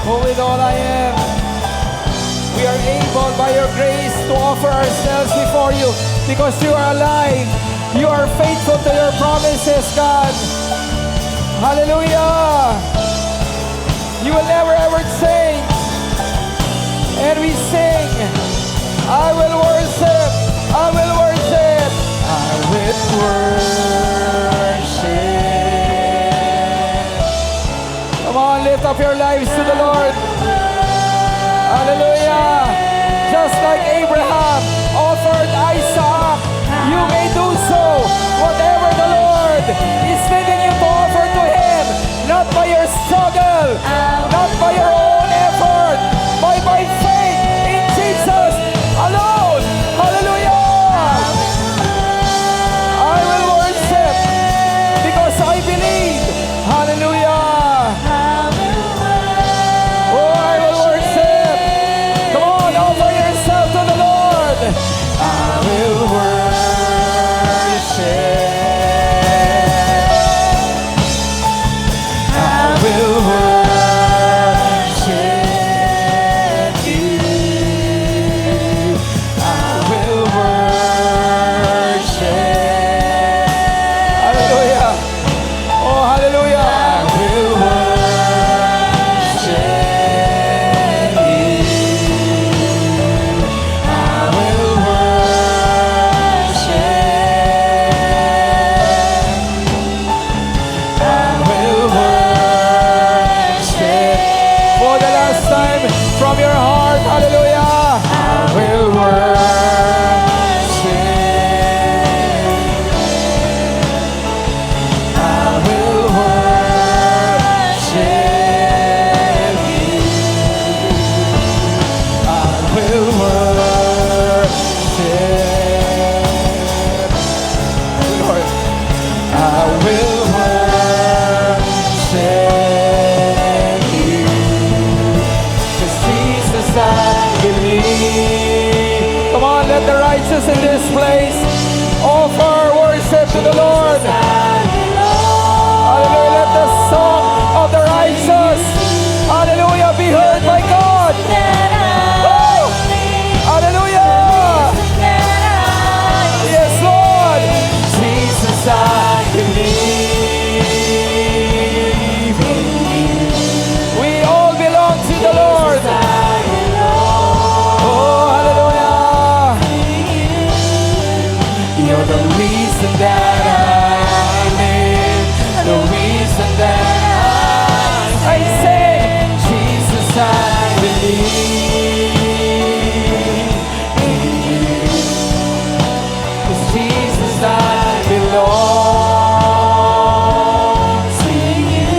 Oh, with all I am, we are able by your grace to offer ourselves before you because you are alive. You are faithful to your promises, God. Hallelujah. You will never ever change. And we sing, I will worship, I will worship, I will worship. Come on, lift up your lives to the Lord. Hallelujah. Just like Abraham offered Isaac, you may do so. Whatever the Lord is leading you to offer to Him, not by your struggle, not by your own effort, but by faith in Jesus alone. Hallelujah. I will worship because I believe. Hallelujah. Oh, I will worship. Come on, offer yourself to the Lord. I will worship. I will worship you. I will worship. Hallelujah. Oh, hallelujah. I will worship you. I will worship. I will worship. For the last time, from your heart, hallelujah. I will worship. I will worship you. I will worship. Lord, I will worship you. 'Cause Jesus, I believe. Come on, let the righteous in this place offer worship to the Lord. Hallelujah, let the song of the righteous, hallelujah, be heard by God. Woo! Hallelujah. Yes, Lord. Jesus, I believe in you. We all belong to the Lord. Oh, hallelujah. You're the reason that I live, the reason that I sing. Jesus, I believe in you. 'Cause Jesus, I belong to you.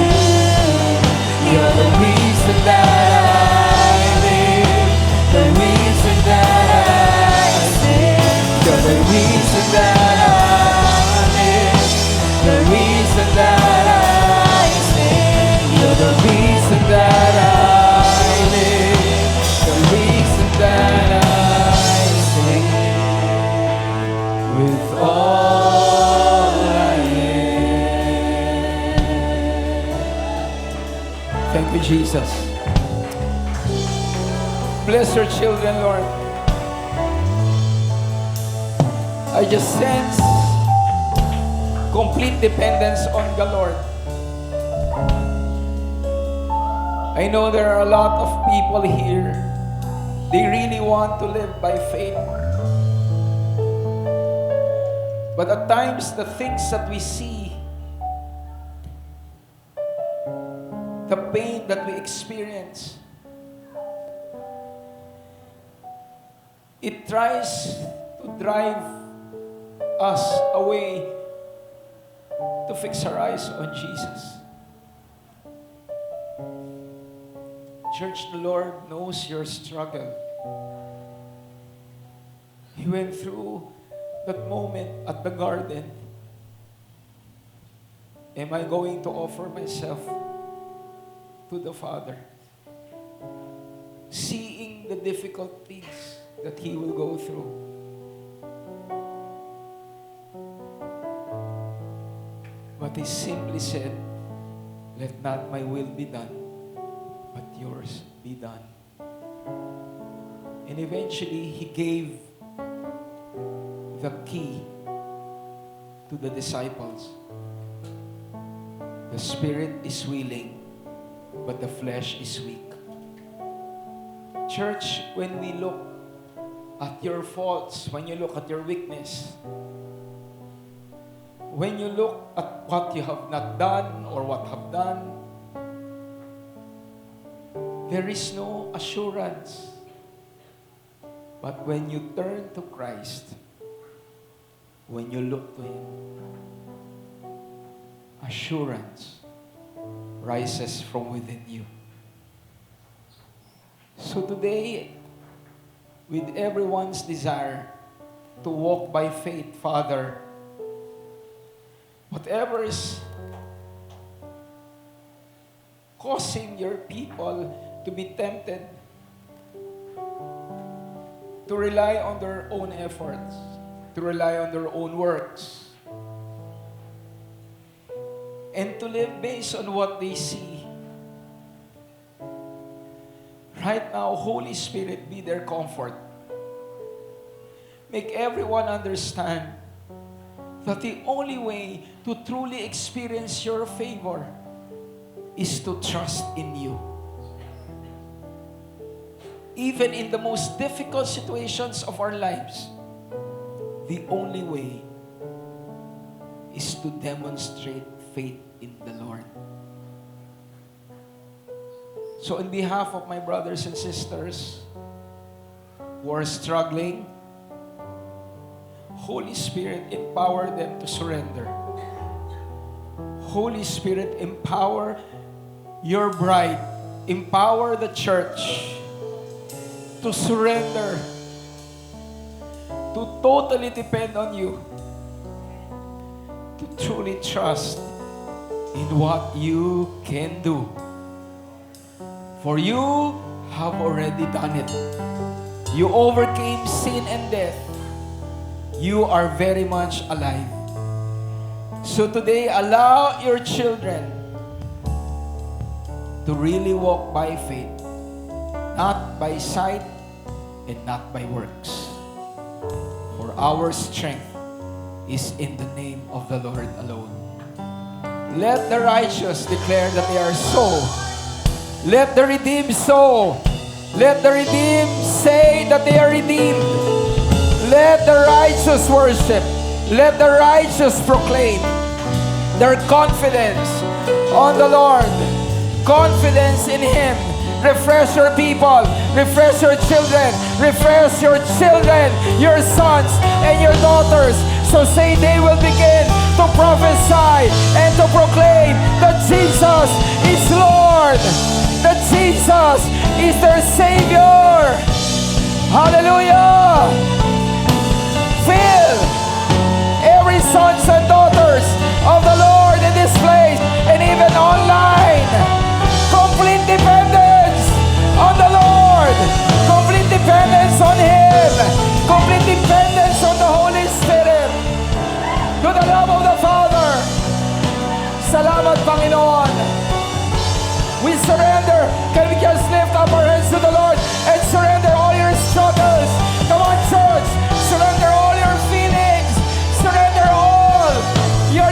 You're the reason that I live, the reason that I sing. You're the reason that I live, the reason that I sing. You're the reason that I live, the reason that I sing. With all I am. Thank you, Jesus. Bless your children, Lord. I just sense complete dependence on the Lord. I know there are a lot of people here. They really want to live by faith. But at times, the things that we see, the pain that we experience, it tries to drive us away to fix our eyes on Jesus. Church, the Lord knows your struggle. He went through that moment at the garden. Am I going to offer myself to the Father? Seeing the difficult things that He will go through. But He simply said, let not my will be done, but yours be done. And eventually, He gave the key to the disciples. The spirit is willing, but the flesh is weak. Church, when we look at your faults, when you look at your weakness, when you look at what you have not done or what have done, there is no assurance. But when you turn to Christ, when you look to Him, assurance rises from within you. So today, with everyone's desire to walk by faith, Father, whatever is causing your people to be tempted to rely on their own efforts, to rely on their own works, and to live based on what they see. Right now, Holy Spirit, be their comfort. Make everyone understand that the only way to truly experience your favor is to trust in you. Even in the most difficult situations of our lives, the only way is to demonstrate faith in the Lord. So on behalf of my brothers and sisters who are struggling, Holy Spirit, empower them to surrender. Holy Spirit, empower your bride, empower the church to surrender, to totally depend on you, to truly trust in what you can do. For you have already done it. You overcame sin and death. You are very much alive. So today, allow your children to really walk by faith, not by sight and not by works. For our strength is in the name of the Lord alone. Let the righteous declare that they are so. Let the redeemed so. Let the redeemed say that they are redeemed. Let the righteous worship. Let the righteous proclaim their confidence on the Lord. Confidence in Him. Refresh your people. Refresh your children. Refresh your children, your sons and your daughters. So say they will begin to prophesy and to proclaim that Jesus is Lord. That Jesus is their Savior. Hallelujah. Fill every sons and daughters of the Lord in this place and even online. Complete dependence on the Lord. Complete dependence on Him. Complete dependence on the Holy Spirit. To the love of the Father. Salamat, Panginoon. We surrender. Can we just lift up our hands to the Lord and surrender all your struggles? Come on, church. Surrender all your feelings. Surrender all your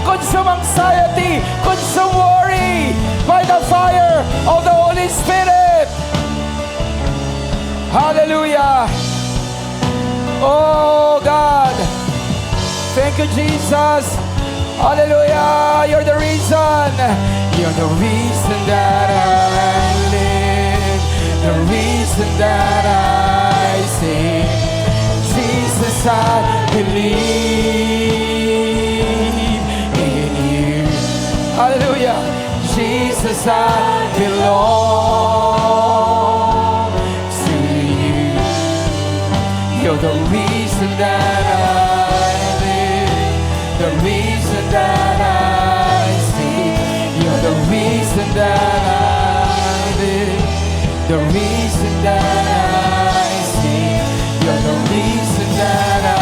consume anxiety, consume worry by the fire of the Holy Spirit. Hallelujah. Oh God. Thank you, Jesus. Hallelujah. You're the reason. You're the reason that I live. The reason that I sing. Jesus, I believe in you. Hallelujah. Jesus, I belong to you. You're the reason that I live, the reason that I see. You're the reason that I live, the reason that I see. You're the reason that I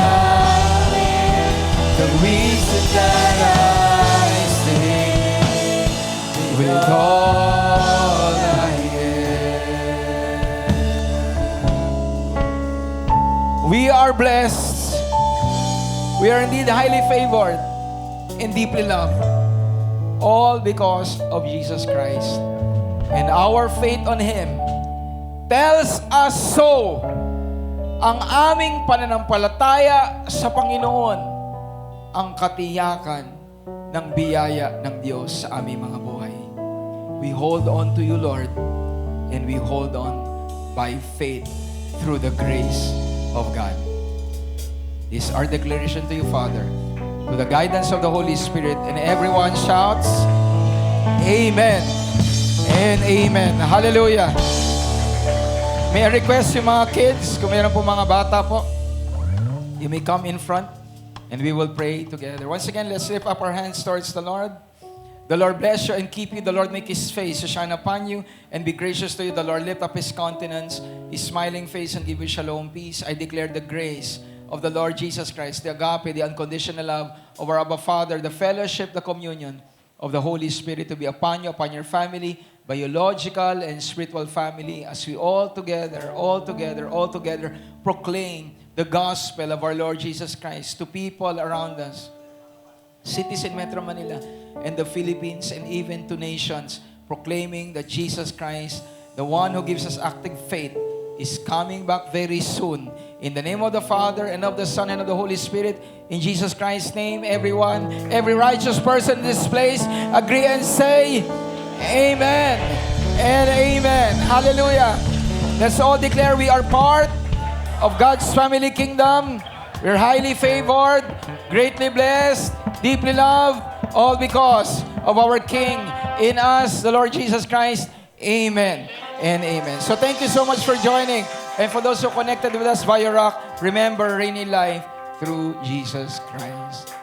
live, the reason that I sing with all I am. We are blessed. We are indeed highly favored and deeply loved, all because of Jesus Christ. And our faith on Him tells us so. Ang aming pananampalataya sa Panginoon, ang katiyakan ng biyaya ng Diyos sa aming mga buhay. We hold on to you, Lord, and we hold on by faith through the grace of God. This is our declaration to you, Father, to the guidance of the Holy Spirit, and everyone shouts, Amen and Amen. Hallelujah. May I request yung mga kids, kung mayroon po mga bata po, you may come in front and we will pray together. Once again, let's lift up our hands towards the Lord. The Lord bless you and keep you. The Lord make His face to shine upon you and be gracious to you. The Lord lift up His countenance, His smiling face, and give you shalom, peace. I declare the grace of the Lord Jesus Christ, the agape, the unconditional love of our Abba Father, the fellowship, the communion of the Holy Spirit to be upon you, upon your family, biological and spiritual family, as we all together proclaim the gospel of our Lord Jesus Christ to people around us, cities in Metro Manila and the Philippines, and even to nations, proclaiming that Jesus Christ, the one who gives us active faith, is coming back very soon. In the name of the Father, and of the Son, and of the Holy Spirit, in Jesus Christ's name, everyone, every righteous person in this place, agree and say, Amen and Amen. Hallelujah. Let's all declare we are part of God's family kingdom. We're highly favored, greatly blessed, deeply loved, all because of our King in us, the Lord Jesus Christ. Amen and Amen. So thank you so much for joining. And for those who connected with us via Rock, remember, reign in life through Jesus Christ.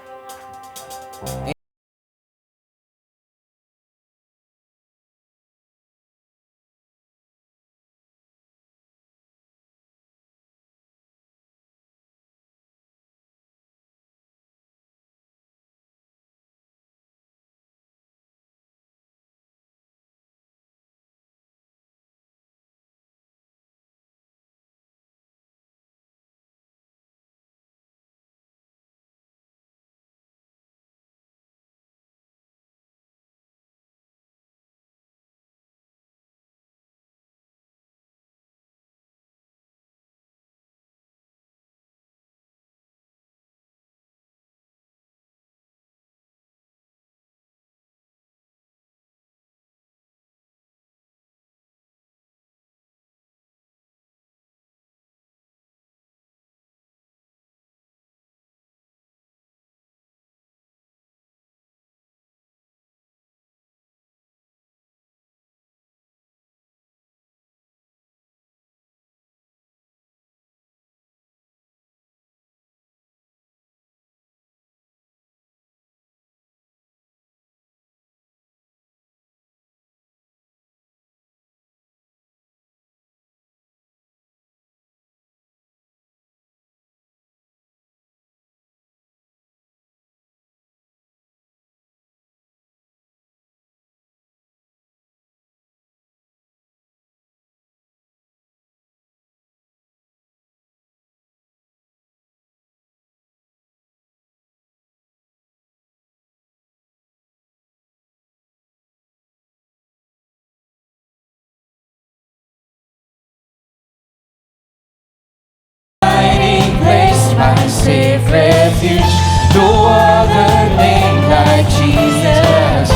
safe refuge. No other name like Jesus.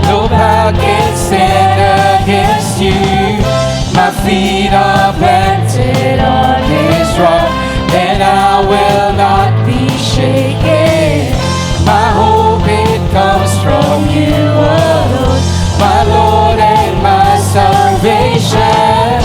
No power can stand against you. My feet are planted on His rock, and I will not be shaken. My hope it comes from You alone, my Lord and my salvation.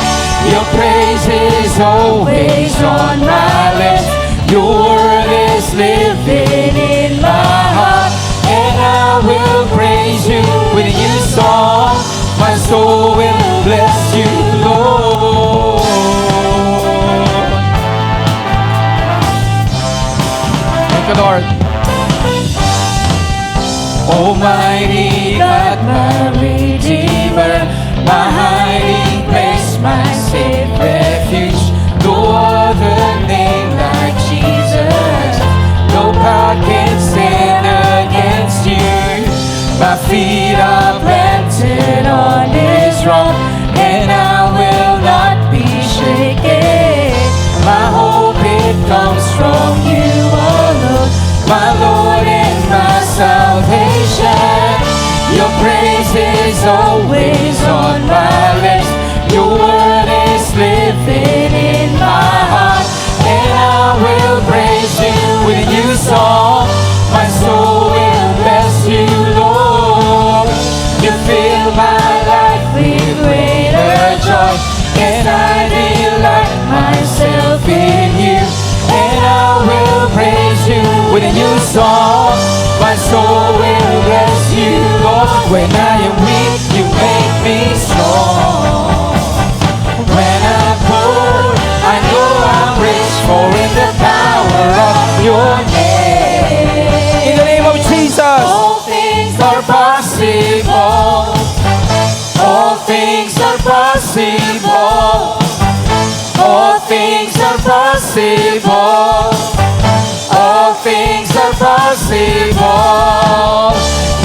Your praise is always on my lips. Your word is living in my heart, and I will praise You with a new song. My soul will bless You, Lord. Thank You, Lord. Almighty God, my Redeemer, my hiding place, my safe refuge. No other name like Jesus. No power can stand against You. My feet are planted on His rock, and I will not be shaken. My hope it comes from You alone, my Lord and my salvation. Your praise is always on my lips. Your word is living in my heart, and I will praise You with a new song. My soul will bless You, Lord. You fill my life with greater joy, and I delight myself in You, and I will praise You with a new song. My soul will bless You, Lord. When I am weak, You make me strong. When I'm poor, I know I'm rich, for in the power of Your name. In the name of Jesus, all things are possible. All things are possible. All things are possible. All things are possible.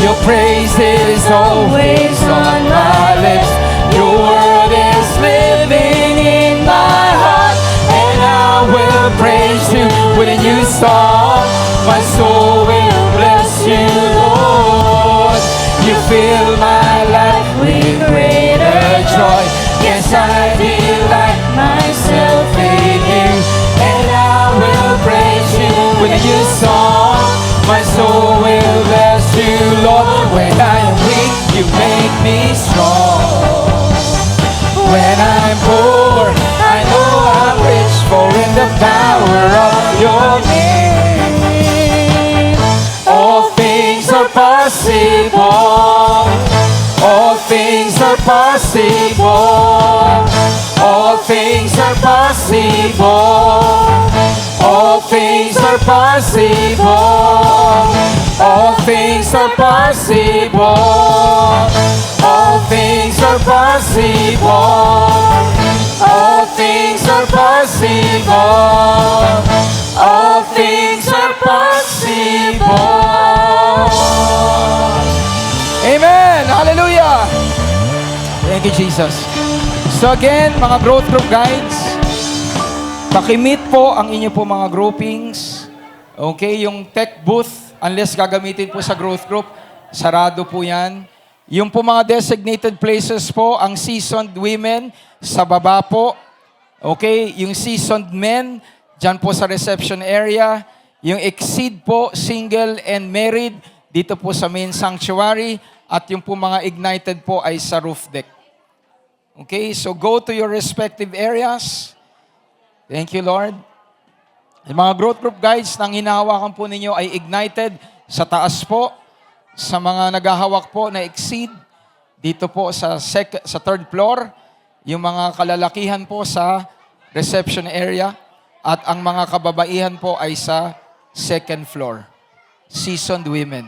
Your praise is always on my lips. Your word is living in my heart, and I will praise You with a new song. My soul will bless You, Lord. You fill my life with greater joy. Yes, I delight myself in You, and I will praise You with a new song. My soul will bless You, Lord. When I am weak, You make me strong. When I'm poor, I know I'm rich, for in the power of Your name, all things are possible. All things are possible. All things are possible. All things are possible. All things are possible. All things are possible. All things are possible. All things are possible. Amen! Hallelujah! Thank you, Jesus. So again, mga growth group guides, pakimit po ang inyo po mga groupings. Okay, yung tech booth, unless gagamitin po sa growth group, sarado po yan. Yung po mga designated places po, ang seasoned women, sa baba po. Okay, yung seasoned men, dyan po sa reception area. Yung exceed po, single and married, dito po sa main sanctuary. At yung po mga ignited po ay sa roof deck. Okay, so go to your respective areas. Thank you, Lord. Yung mga growth group guides nang hinahawakan po ninyo ay ignited sa taas po. Sa mga naghahawak po na exceed, dito po sa third floor. Yung mga kalalakihan po sa reception area. At ang mga kababaihan po ay sa second floor. Seasoned women.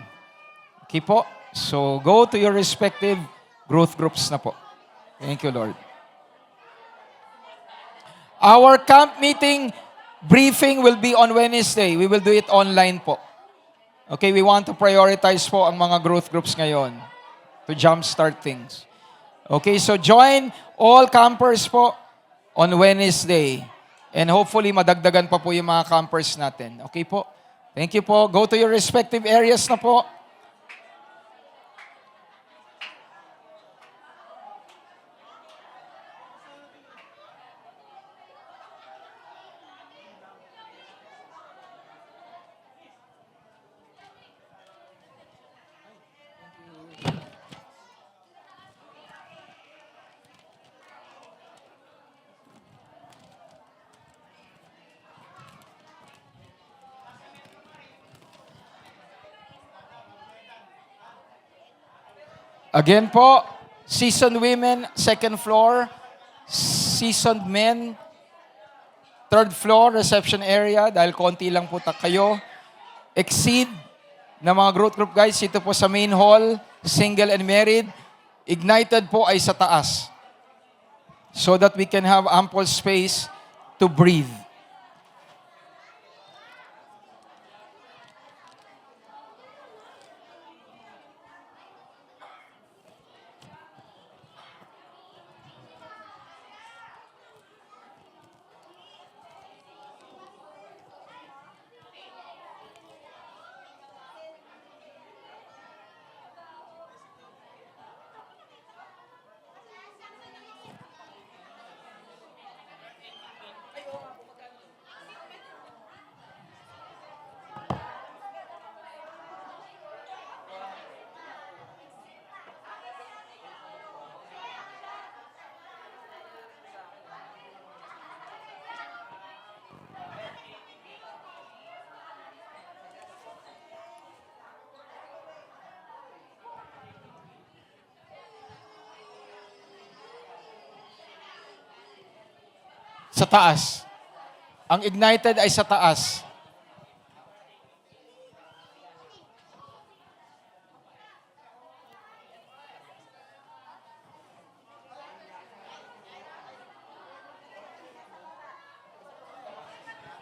Okay po? So, go to your respective growth groups na po. Thank you, Lord. Our camp meeting briefing will be on Wednesday. We will do it online po. Okay, we want to prioritize po ang mga growth groups ngayon to jumpstart things. Okay, so join all campers po on Wednesday. And hopefully, madagdagan pa po yung mga campers natin. Okay po? Thank you po. Go to your respective areas na po. Again po, seasoned women, second floor. Seasoned men, third floor, reception area. Dahil konti lang po kayo. Exceed na mga growth group guys, ito po sa main hall, single and married. Ignited po ay sa taas. So that we can have ample space to breathe. Sa taas. Ang ignited ay sa taas.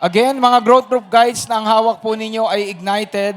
Again, mga growth group guides na ang hawak po ninyo ay ignited.